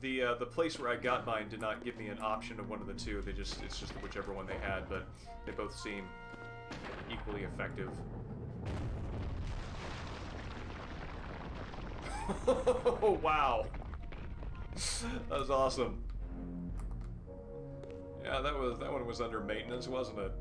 The place where I got mine did not give me an option of one of the two. It's just whichever one they had, but they both seem equally effective. Oh, wow. That was awesome. Yeah, that one was under maintenance, wasn't it?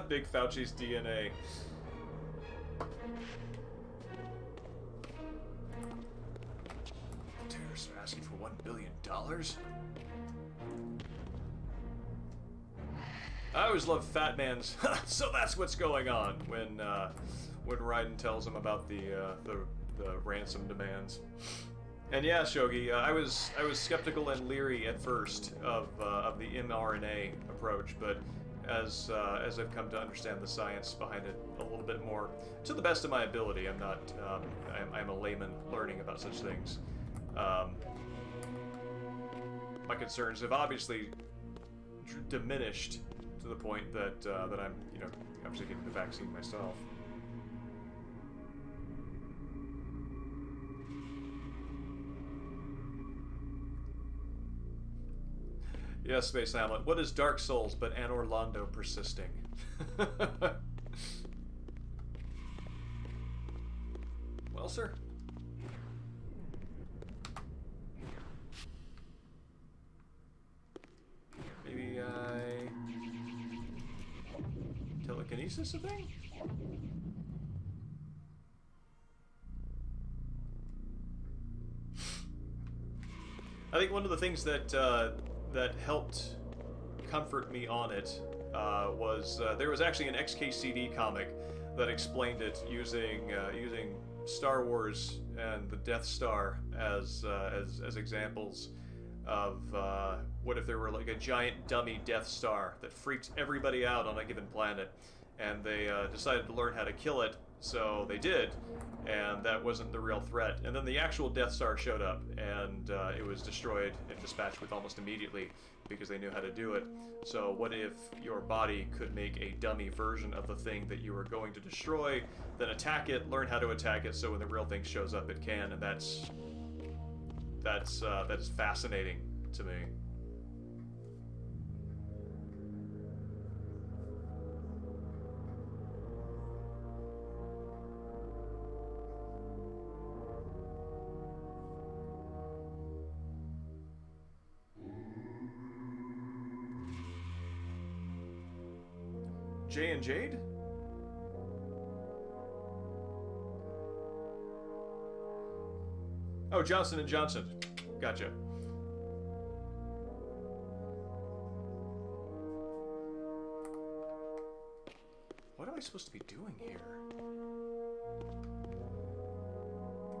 Big Fauci's DNA. Terrorists are asking for $1 billion? I always love Fat Man's so that's what's going on when Raiden tells him about the ransom demands. And yeah, Shogi, I was skeptical and leery at first of the mRNA approach, but as I've come to understand the science behind it a little bit more, to the best of my ability, I'm not I'm a layman learning about such things. My concerns have obviously diminished to the point that I'm obviously getting the vaccine myself. Yes, Space Hamlet. What is Dark Souls but Anne Orlando persisting? Well, sir. Maybe telekinesis a thing? I think one of the things that helped comfort me on it was there was actually an XKCD comic that explained it using Star Wars and the Death Star as examples of what if there were like a giant dummy Death Star that freaked everybody out on a given planet, and they decided to learn how to kill it. So they did, and that wasn't the real threat. And then the actual Death Star showed up, and it was destroyed and dispatched with almost immediately because they knew how to do it. So what if your body could make a dummy version of the thing that you were going to destroy, then attack it, learn how to attack it, so when the real thing shows up, it can, and that is fascinating to me. Jay and Jade? Oh, Johnson and Johnson. Gotcha. What am I supposed to be doing here?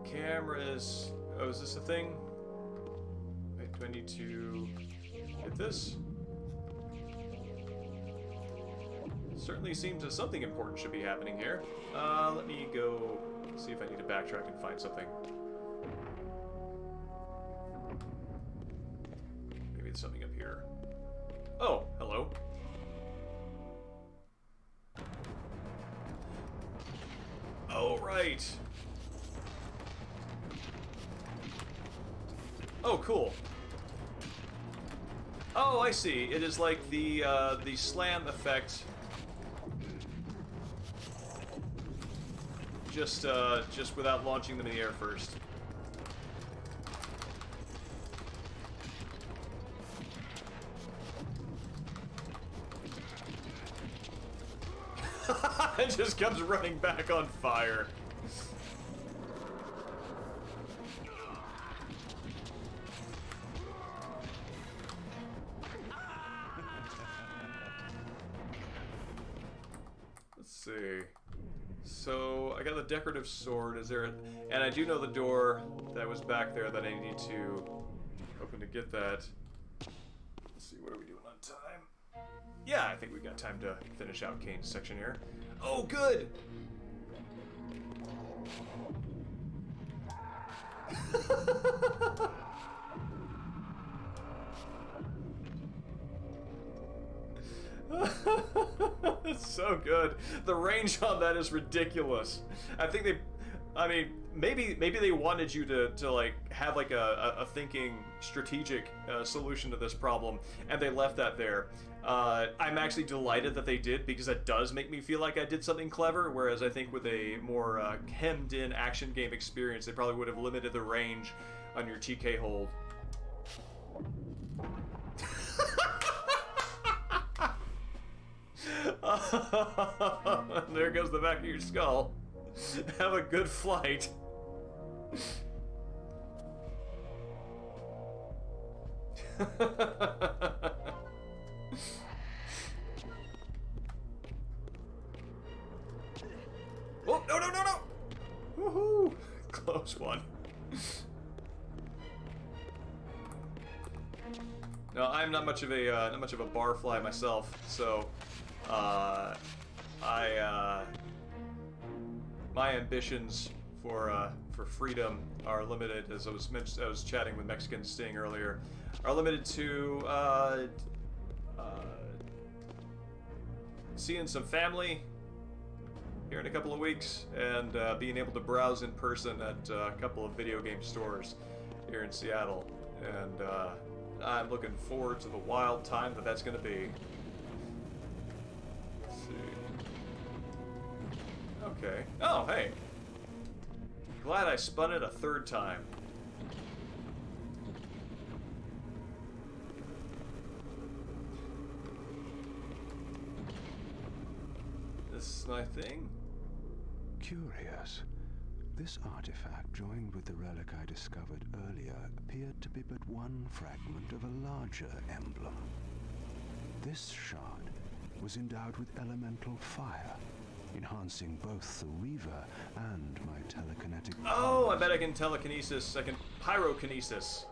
The camera is... Oh, is this a thing? Wait, do I need to hit this? certainly seems that something important should be happening here. Let me go see if I need to backtrack and find something. Maybe there's something up here. Oh, hello. Oh, right. Oh, cool. Oh, I see. It is like the slam effect. Just without launching them in the air first. It just comes running back on fire. Let's see. So I got the decorative sword. Is there? And I do know the door that was back there that I need to open to get that. Let's see. What are we doing on time? Yeah, I think we got time to finish out Kain's section here. Oh, good. It's so good. The range on that is ridiculous. I think I mean, maybe they wanted you to like have like a thinking strategic solution to this problem, and they left that there. I'm actually delighted that they did, because that does make me feel like I did something clever, whereas I think with a more hemmed-in action game experience, they probably would have limited the range on your TK hold. There goes the back of your skull. Have a good flight. Oh, no, no, no, no! Woohoo! Close one. No, I'm not much of a barfly myself, so my ambitions for freedom are limited. As I was chatting with Mexican Sting earlier, are limited to seeing some family here in a couple of weeks, and being able to browse in person at a couple of video game stores here in Seattle. And I'm looking forward to the wild time that's going to be. Let's see. Okay. Oh, hey. Glad I spun it a third time. This is my thing. Curious. This artifact, joined with the relic I discovered earlier, appeared to be but one fragment of a larger emblem. This shard was endowed with elemental fire, enhancing both the Reaver and my telekinetic powers. Oh, I bet I can telekinesis. I can pyrokinesis.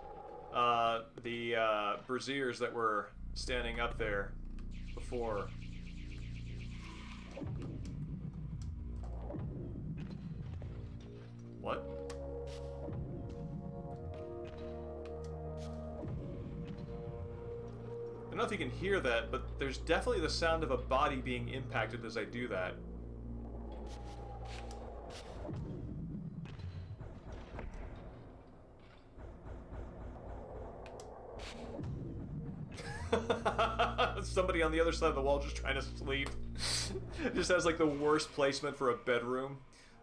The braziers that were standing up there before. What? I don't know if you can hear that, but there's definitely the sound of a body being impacted as I do that. Somebody on the other side of the wall just trying to sleep. Just has like the worst placement for a bedroom.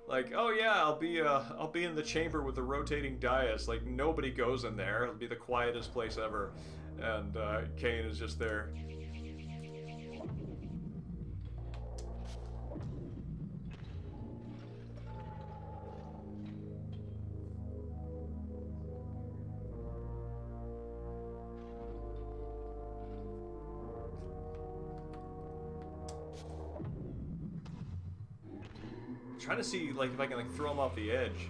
Like, oh yeah, I'll be in the chamber with the rotating dais. Like, nobody goes in there. It'll be the quietest place ever. And Kain is just there. Trying to see like if I can like throw him off the edge.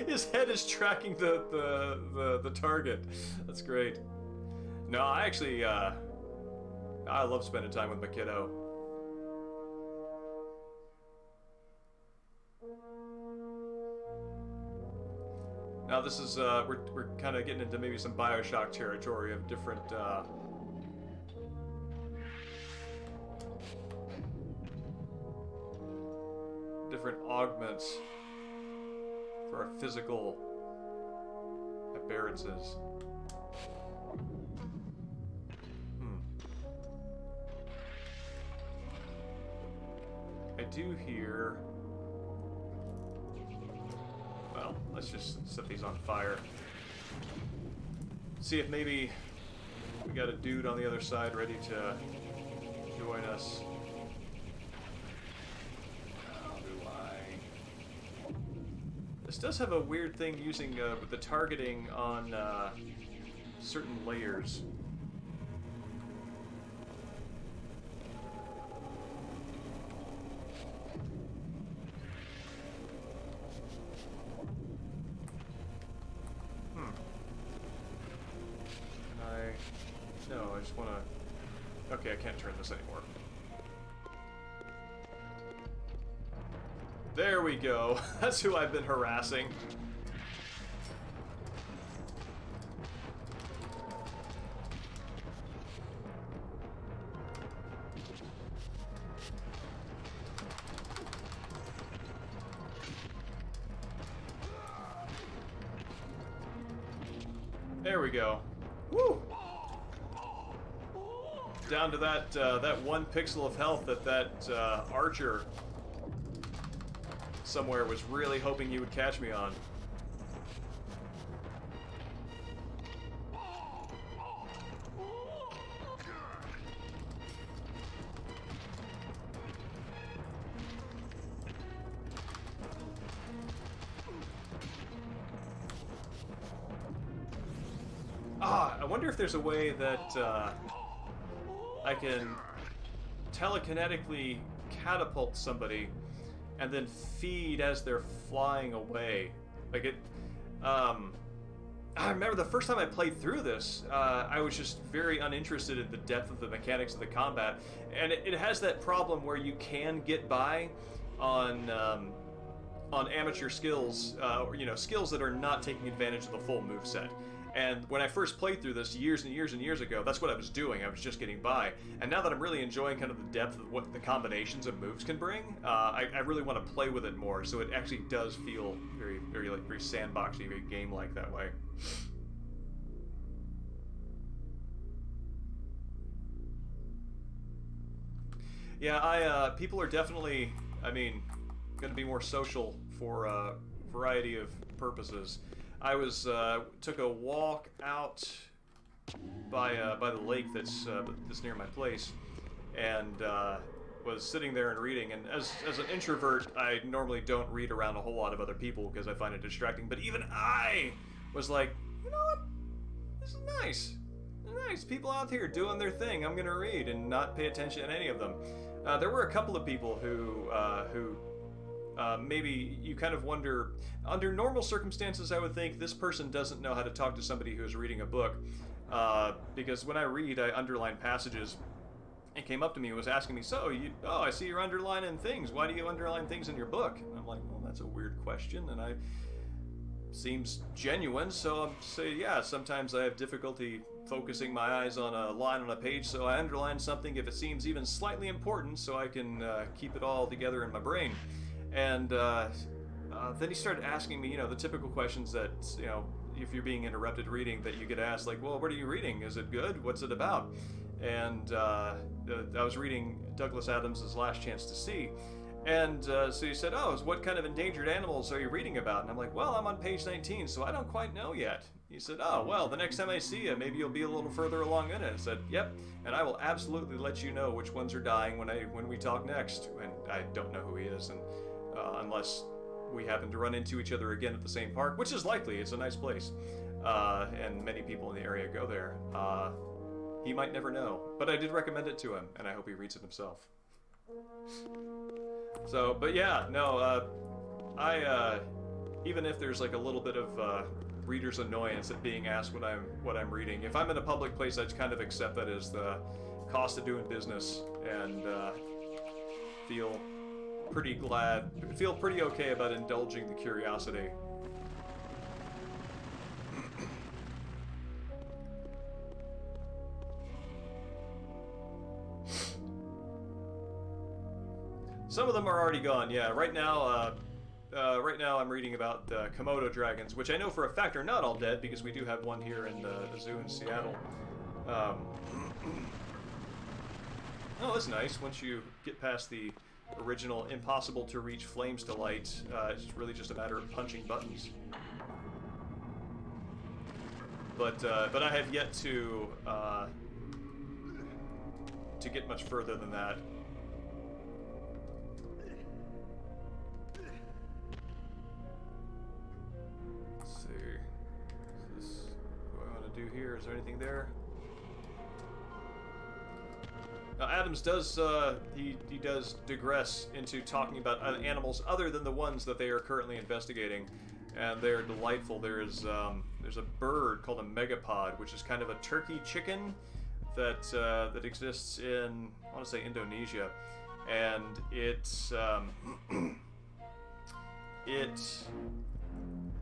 His head is tracking the target. That's great. No, I actually, I love spending time with my kiddo. Now this is, we're kind of getting into maybe some Bioshock territory of different, different augments for our physical appearances. I do hear... Well, let's just set these on fire. See if maybe we got a dude on the other side ready to join us. How do I... This does have a weird thing using with the targeting on certain layers. I just want to... Okay, I can't turn this anymore. There we go. That's who I've been harassing. There we go. Woo! Down to that that 1 pixel of health that archer somewhere was really hoping you would catch me on. I wonder if there's a way that I can telekinetically catapult somebody and then feed as they're flying away. Like it, I remember the first time I played through this, I was just very uninterested in the depth of the mechanics of the combat, and it has that problem where you can get by on amateur skills, you know, skills that are not taking advantage of the full moveset. And when I first played through this years and years and years ago, that's what I was doing. I was just getting by. And now that I'm really enjoying kind of the depth of what the combinations of moves can bring, I really want to play with it more. So it actually does feel very, very, like, very sandboxy, very game-like that way. Yeah, people are definitely, I mean, going to be more social for a variety of purposes. I was took a walk out by the lake that's near my place, and was sitting there and reading. And as an introvert, I normally don't read around a whole lot of other people because I find it distracting. But even I was like, you know what? This is nice. Nice people out here doing their thing. I'm gonna read and not pay attention to any of them. There were a couple of people who maybe you kind of wonder, under normal circumstances, I would think this person doesn't know how to talk to somebody who's reading a book, because when I read, I underline passages. It came up to me and was asking me, so, I see you're underlining things. Why do you underline things in your book? And I'm like, well, that's a weird question, and seems genuine, so I'm saying, yeah, sometimes I have difficulty focusing my eyes on a line on a page, so I underline something if it seems even slightly important, so I can keep it all together in my brain. And then he started asking me, the typical questions that, if you're being interrupted reading, that you get asked, like, well, what are you reading? Is it good? What's it about? And I was reading Douglas Adams' Last Chance to See. And so he said, what kind of endangered animals are you reading about? And I'm like, well, I'm on page 19, so I don't quite know yet. He said, well, the next time I see you, maybe you'll be a little further along in it. I said, yep, and I will absolutely let you know which ones are dying when we talk next. And I don't know who he is, and unless we happen to run into each other again at the same park, which is likely. It's a nice place, and many people in the area go there. He might never know, but I did recommend it to him, and I hope he reads it himself. So, but yeah, no, I even if there's like a little bit of reader's annoyance at being asked what I'm reading. If I'm in a public place, I just kind of accept that as the cost of doing business, and feel pretty okay about indulging the curiosity. Some of them are already gone. Yeah, right now I'm reading about the Komodo dragons, which I know for a fact are not all dead because we do have one here in the zoo in Seattle. Oh, that's nice. Once you get past the original impossible to reach flames to light, it's really just a matter of punching buttons. But I have yet to get much further than that. Do here? Is there anything there? Now, Adams does he does digress into talking about animals other than the ones that they are currently investigating, and they are delightful. There's a bird called a megapod, which is kind of a turkey chicken that exists in, I want to say, Indonesia, and it's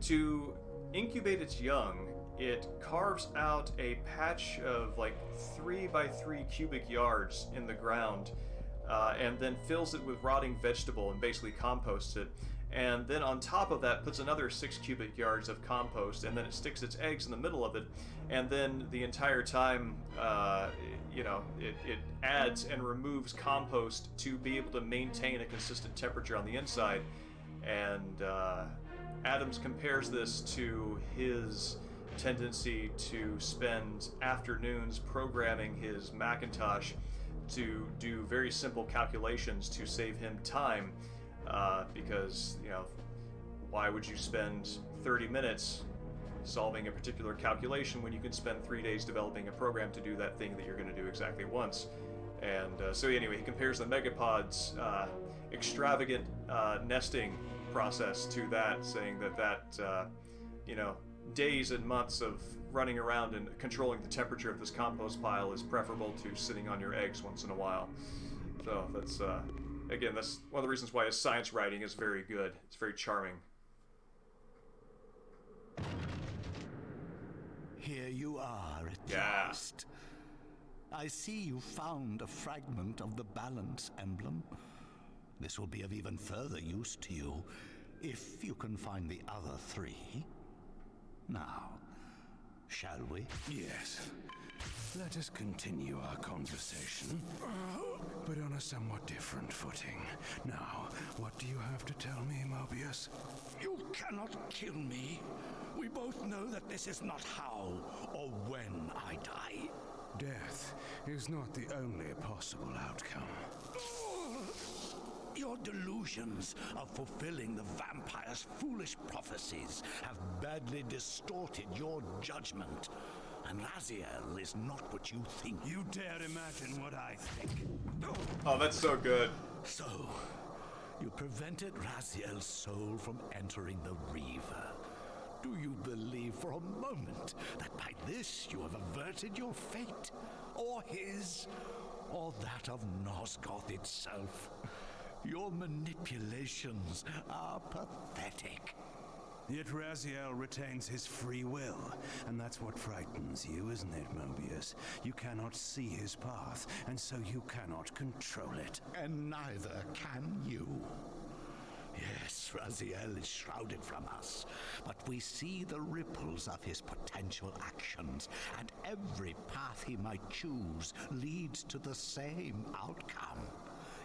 to incubate its young. It carves out a patch of like 3 by 3 cubic yards in the ground, and then fills it with rotting vegetable and basically composts it. And then on top of that puts another 6 cubic yards of compost, and then it sticks its eggs in the middle of it. And then the entire time, it adds and removes compost to be able to maintain a consistent temperature on the inside. And Adams compares this to his tendency to spend afternoons programming his Macintosh to do very simple calculations to save him time, because, why would you spend 30 minutes solving a particular calculation when you can spend 3 days developing a program to do that thing that you're going to do exactly once? And so anyway, he compares the Megapod's extravagant nesting process to that, saying that days and months of running around and controlling the temperature of this compost pile is preferable to sitting on your eggs once in a while. So that's, again, that's one of the reasons why his science writing is very good. It's very charming. Here you are at last. I see you found a fragment of the balance emblem. This will be of even further use to you if you can find the other 3. Now, shall we? Yes. Let us continue our conversation, but on a somewhat different footing. Now, what do you have to tell me, Mobius? You cannot kill me. We both know that this is not how or when I die. Death is not the only possible outcome. Your delusions of fulfilling the vampire's foolish prophecies have badly distorted your judgment. And Raziel is not what you think. You dare imagine what I think. Oh, that's so good. So, you prevented Raziel's soul from entering the Reaver. Do you believe for a moment that by this you have averted your fate? Or his? Or that of Nosgoth itself? Your manipulations are pathetic. Yet Raziel retains his free will, and that's what frightens you, isn't it, Mobius? You cannot see his path, and so you cannot control it. And neither can you. Yes, Raziel is shrouded from us, but we see the ripples of his potential actions, and every path he might choose leads to the same outcome.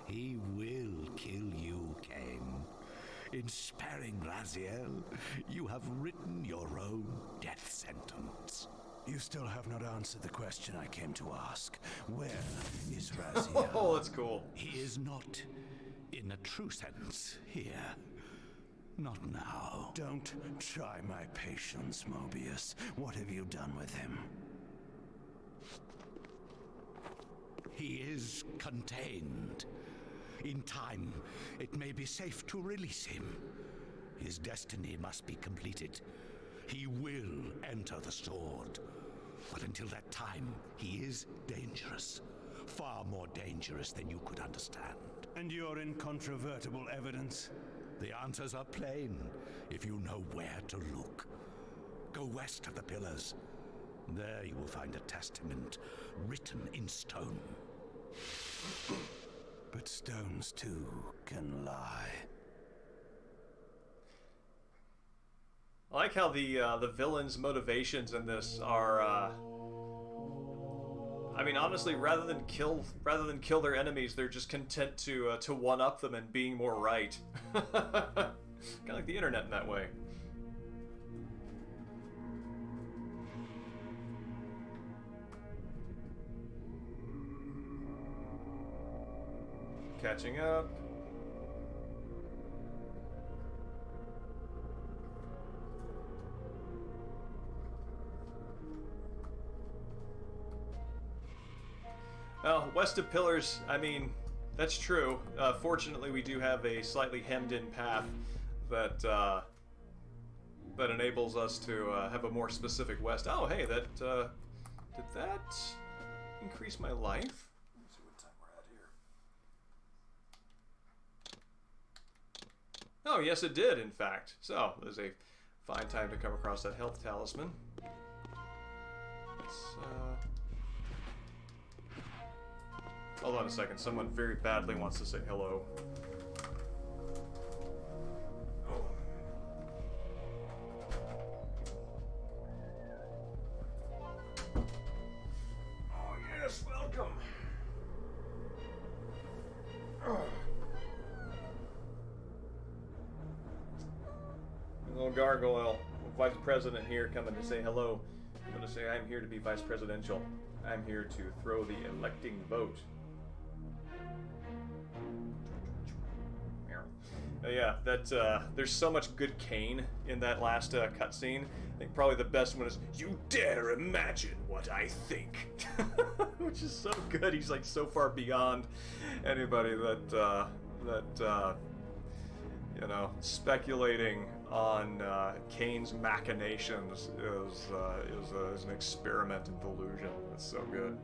He will kill you, Kain. In sparing Raziel, you have written your own death sentence. You still have not answered the question I came to ask. Where is Raziel? Oh, that's cool. He is not, in a true sense, here. Not now. Don't try my patience, Mobius. What have you done with him? He is contained. In time, it may be safe to release him. His destiny must be completed. He will enter the sword. But until that time, he is dangerous. Far more dangerous than you could understand. And your incontrovertible evidence? The answers are plain, if you know where to look. Go west of the pillars. There you will find a testament written in stone. But stones too can lie. I like how the villains' motivations in this are. I mean, honestly, rather than kill their enemies, they're just content to one up them and being more right. Kind of like the internet in that way. Catching up. Well, west of Pillars, I mean, that's true. Fortunately, we do have a slightly hemmed-in path that that enables us to have a more specific west. Oh, hey, that did that increase my life? Let's see what time we're at here. Oh, yes, it did, in fact. So, there's a fine time to come across that health talisman. Let's, hold on a second. Someone very badly wants to say hello. Oh, yes, welcome. Little gargoyle, vice president here, coming to say hello. I'm going to say I'm here to be vice presidential. I'm here to throw the electing vote. Yeah, there's so much good Kain in that last cutscene. I think probably the best one is, "You dare imagine what I think," which is so good. He's like so far beyond anybody that you know, speculating on Kain's machinations is an experiment in delusion. It's so good.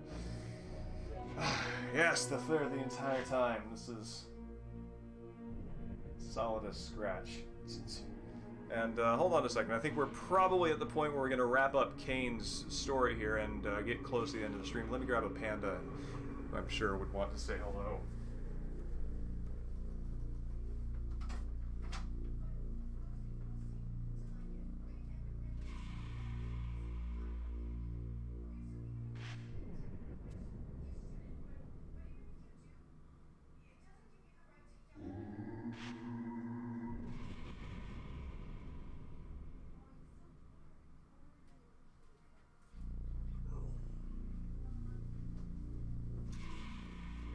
Yes, the third the entire time. This is solid as scratch. And hold on a second. I think we're probably at the point where we're going to wrap up Kain's story here and get close to the end of the stream. Let me grab a panda who I'm sure would want to say hello.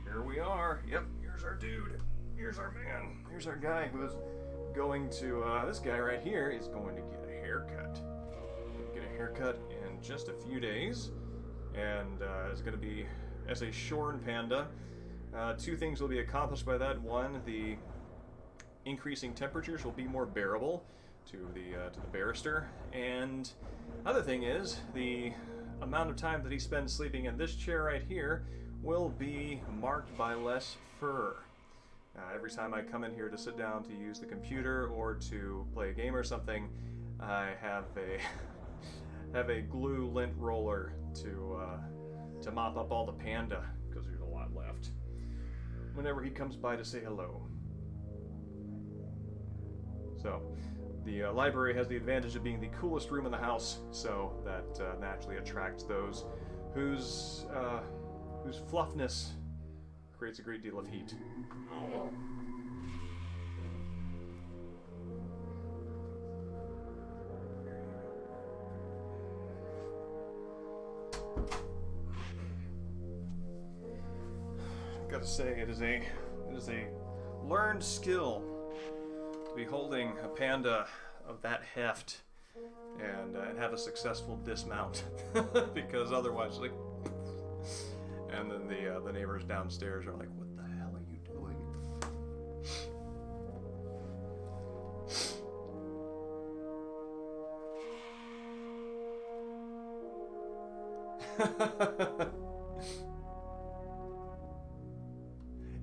Here we are. Yep, here's our dude. Here's our man. Here's our guy who is going to, this guy right here is going to get a haircut. Get a haircut in just a few days. And it's going to be as a shorn panda. Two things will be accomplished by that. One, the increasing temperatures will be more bearable to the barrister. And other thing is, the amount of time that he spends sleeping in this chair right here will be marked by less fur. Every time I come in here to sit down to use the computer or to play a game or something, I have a glue lint roller to mop up all the panda, because there's a lot left. Whenever he comes by to say hello. So, the library has the advantage of being the coolest room in the house, so that naturally attracts those whose fluffness creates a great deal of heat. Gotta say, it is a learned skill to be holding a panda of that heft and have a successful dismount, because otherwise, like. And then the neighbors downstairs are like, "What the hell are you doing?"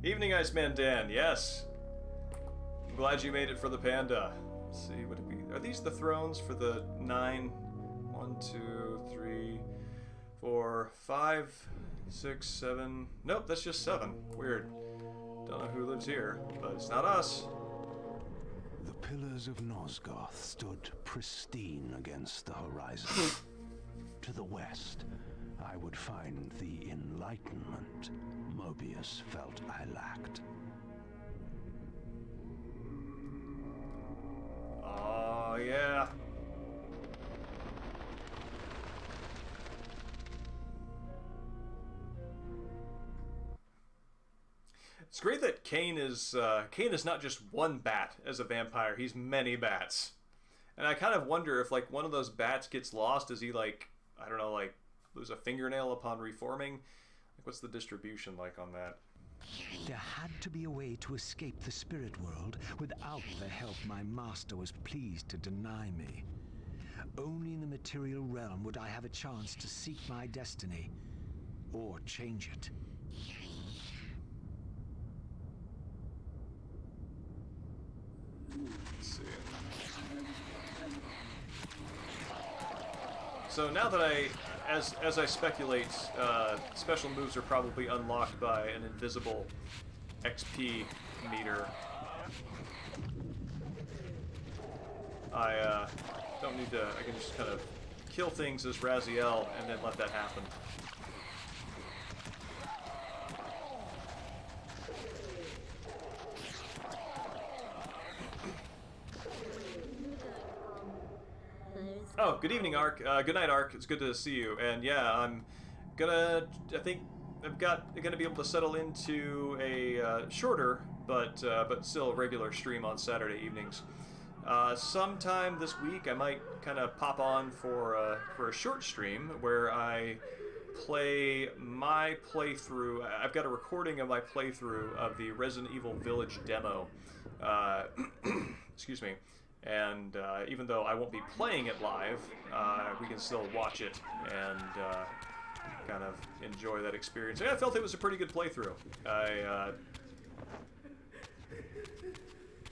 Evening, Iceman Dan. Yes. I'm glad you made it for the panda. Let's see, would it be? Are these the thrones for the 9? 1, 2, 3, 4, 5, 6, 7. Nope, that's just 7. Weird. Don't know who lives here, but it's not us. The pillars of Nosgoth stood pristine against the horizon. To the west, I would find the enlightenment Mobius felt I lacked. Oh, yeah. It's great that Kain is not just one bat as a vampire. He's many bats. And I kind of wonder if, like, one of those bats gets lost, does he, like, I don't know, like, lose a fingernail upon reforming? Like, what's the distribution like on that? There had to be a way to escape the spirit world without the help my master was pleased to deny me. Only in the material realm would I have a chance to seek my destiny, or change it. Let's see. So now that as I speculate, special moves are probably unlocked by an invisible XP meter. I don't need to. I can just kind of kill things as Raziel and then let that happen. Oh, good evening, Ark. Good night, Ark. It's good to see you. And yeah, I think I'm gonna be able to settle into a shorter, but still regular stream on Saturday evenings. Sometime this week, I might kind of pop on for a short stream where I play my playthrough. I've got a recording of my playthrough of the Resident Evil Village demo. Excuse me. And even though I won't be playing it live, we can still watch it and kind of enjoy that experience. And I felt it was a pretty good playthrough.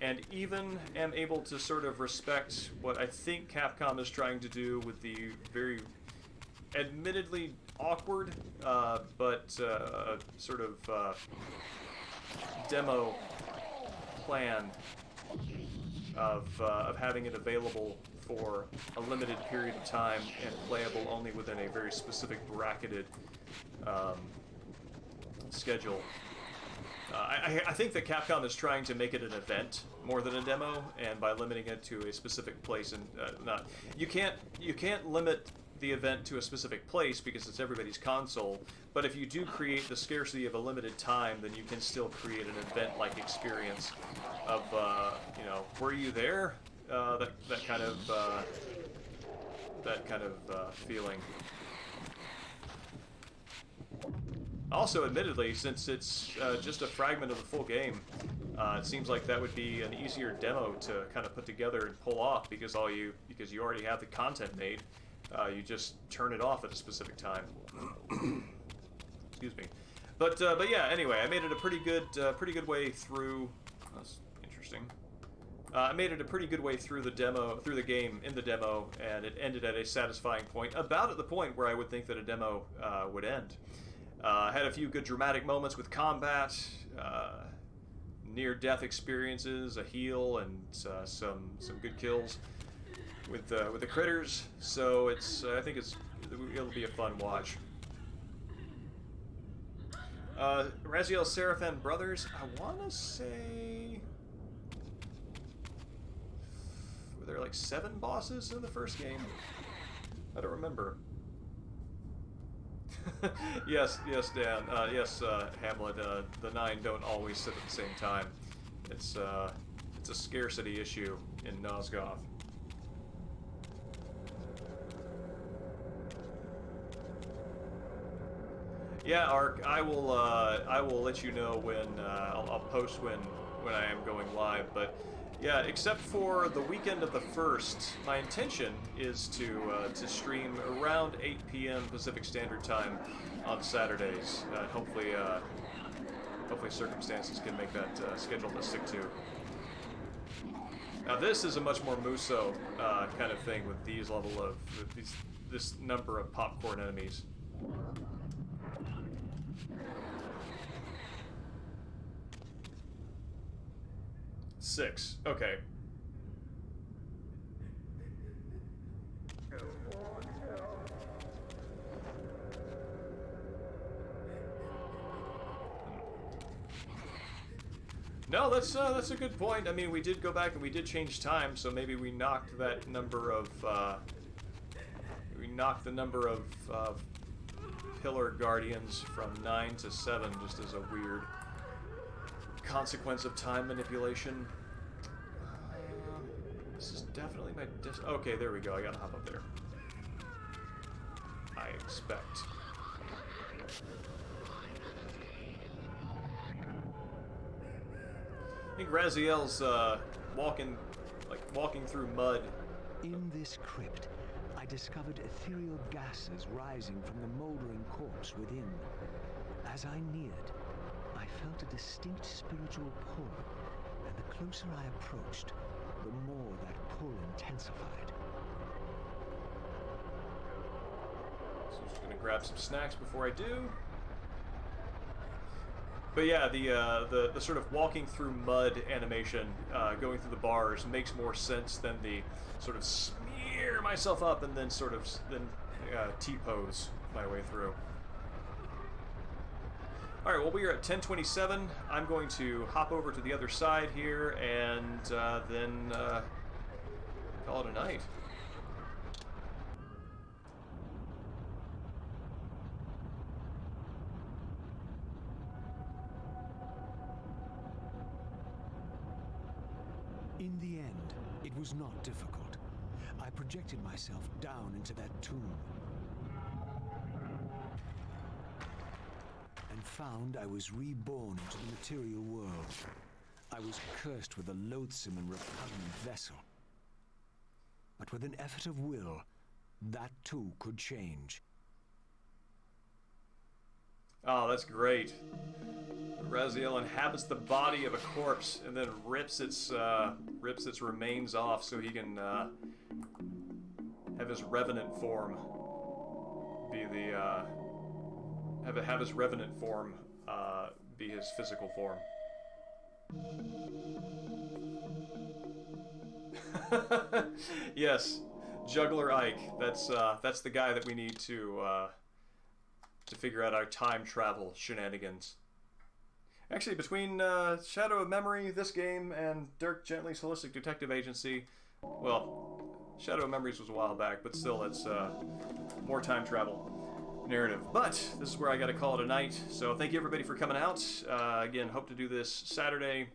And even am able to sort of respect what I think Capcom is trying to do with the very admittedly awkward, but sort of demo plan of having it available for a limited period of time and playable only within a very specific bracketed schedule. I think that Capcom is trying to make it an event more than a demo, and by limiting it to a specific place, and you can't limit the event to a specific place because it's everybody's console. But if you do create the scarcity of a limited time, then you can still create an event-like experience of were you there? That kind of feeling. Also, admittedly, since it's just a fragment of the full game, it seems like that would be an easier demo to kind of put together and pull off because you already have the content made. You just turn it off at a specific time. Excuse me. But yeah. Anyway, I made it a pretty good way through. That's interesting. I made it a pretty good way through the game in the demo, and it ended at a satisfying point, about at the point where I would think that a demo would end. Had a few good dramatic moments with combat, near-death experiences, a heal, and some good kills with the critters. So I think it'll be a fun watch. Raziel Seraphan Brothers, I want to say, were there like 7 bosses in the first game? I don't remember. yes, Dan. Yes, Hamlet. The 9 don't always sit at the same time. It's a scarcity issue in Nosgoth. Yeah, Ark. I will let you know when I'll post when I am going live. But Yeah, except for the weekend of the 1st, my intention is to stream around 8 p.m. Pacific Standard Time on Saturdays. Hopefully circumstances can make that schedule to stick to. Now this is a much more Muso kind of thing with these level of this number of popcorn enemies. Six. Okay. No, that's a good point. I mean, we did go back and we did change time, so maybe we knocked that number of pillar guardians from 9 to 7, just as a weird consequence of time manipulation. This is definitely my okay, there we go. I gotta hop up there. I expect. I think Raziel's walking through mud. In this crypt, I discovered ethereal gases rising from the moldering corpse within. As I neared, I felt a distinct spiritual pull, and the closer I approached, the more that pull intensified. So I'm just gonna grab some snacks before I do. But yeah, the sort of walking through mud animation, going through the bars, makes more sense than the sort of smear myself up and then sort of T-pose my way through. All right, well, we are at 10:27. I'm going to hop over to the other side here and then call it a night. In the end, it was not difficult. I projected myself down into that tomb and found I was reborn into the material world. I was cursed with a loathsome and repugnant vessel. But with an effort of will, that too could change. Oh, that's great. Raziel inhabits the body of a corpse and then rips its remains off so he can have his revenant form be the have his revenant form be his physical form. Yes, Juggler Ike. That's the guy that we need to figure out our time travel shenanigans. Actually, between Shadow of Memory, this game, and Dirk Gently's Holistic Detective Agency, well, Shadow of Memories was a while back, but still, it's more time travel narrative. But this is where I got to call it a night. So thank you everybody for coming out. Again, hope to do this Saturday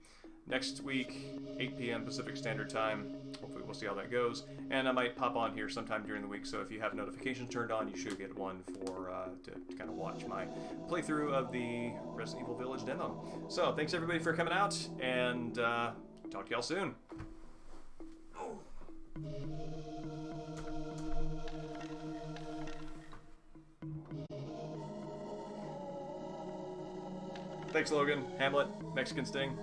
next week, 8 p.m. Pacific Standard Time. Hopefully we'll see how that goes. And I might pop on here sometime during the week, so if you have notifications turned on, you should get one for to kind of watch my playthrough of the Resident Evil Village demo. So thanks everybody for coming out, and talk to y'all soon. Thanks, Logan, Hamlet, Mexican Sting.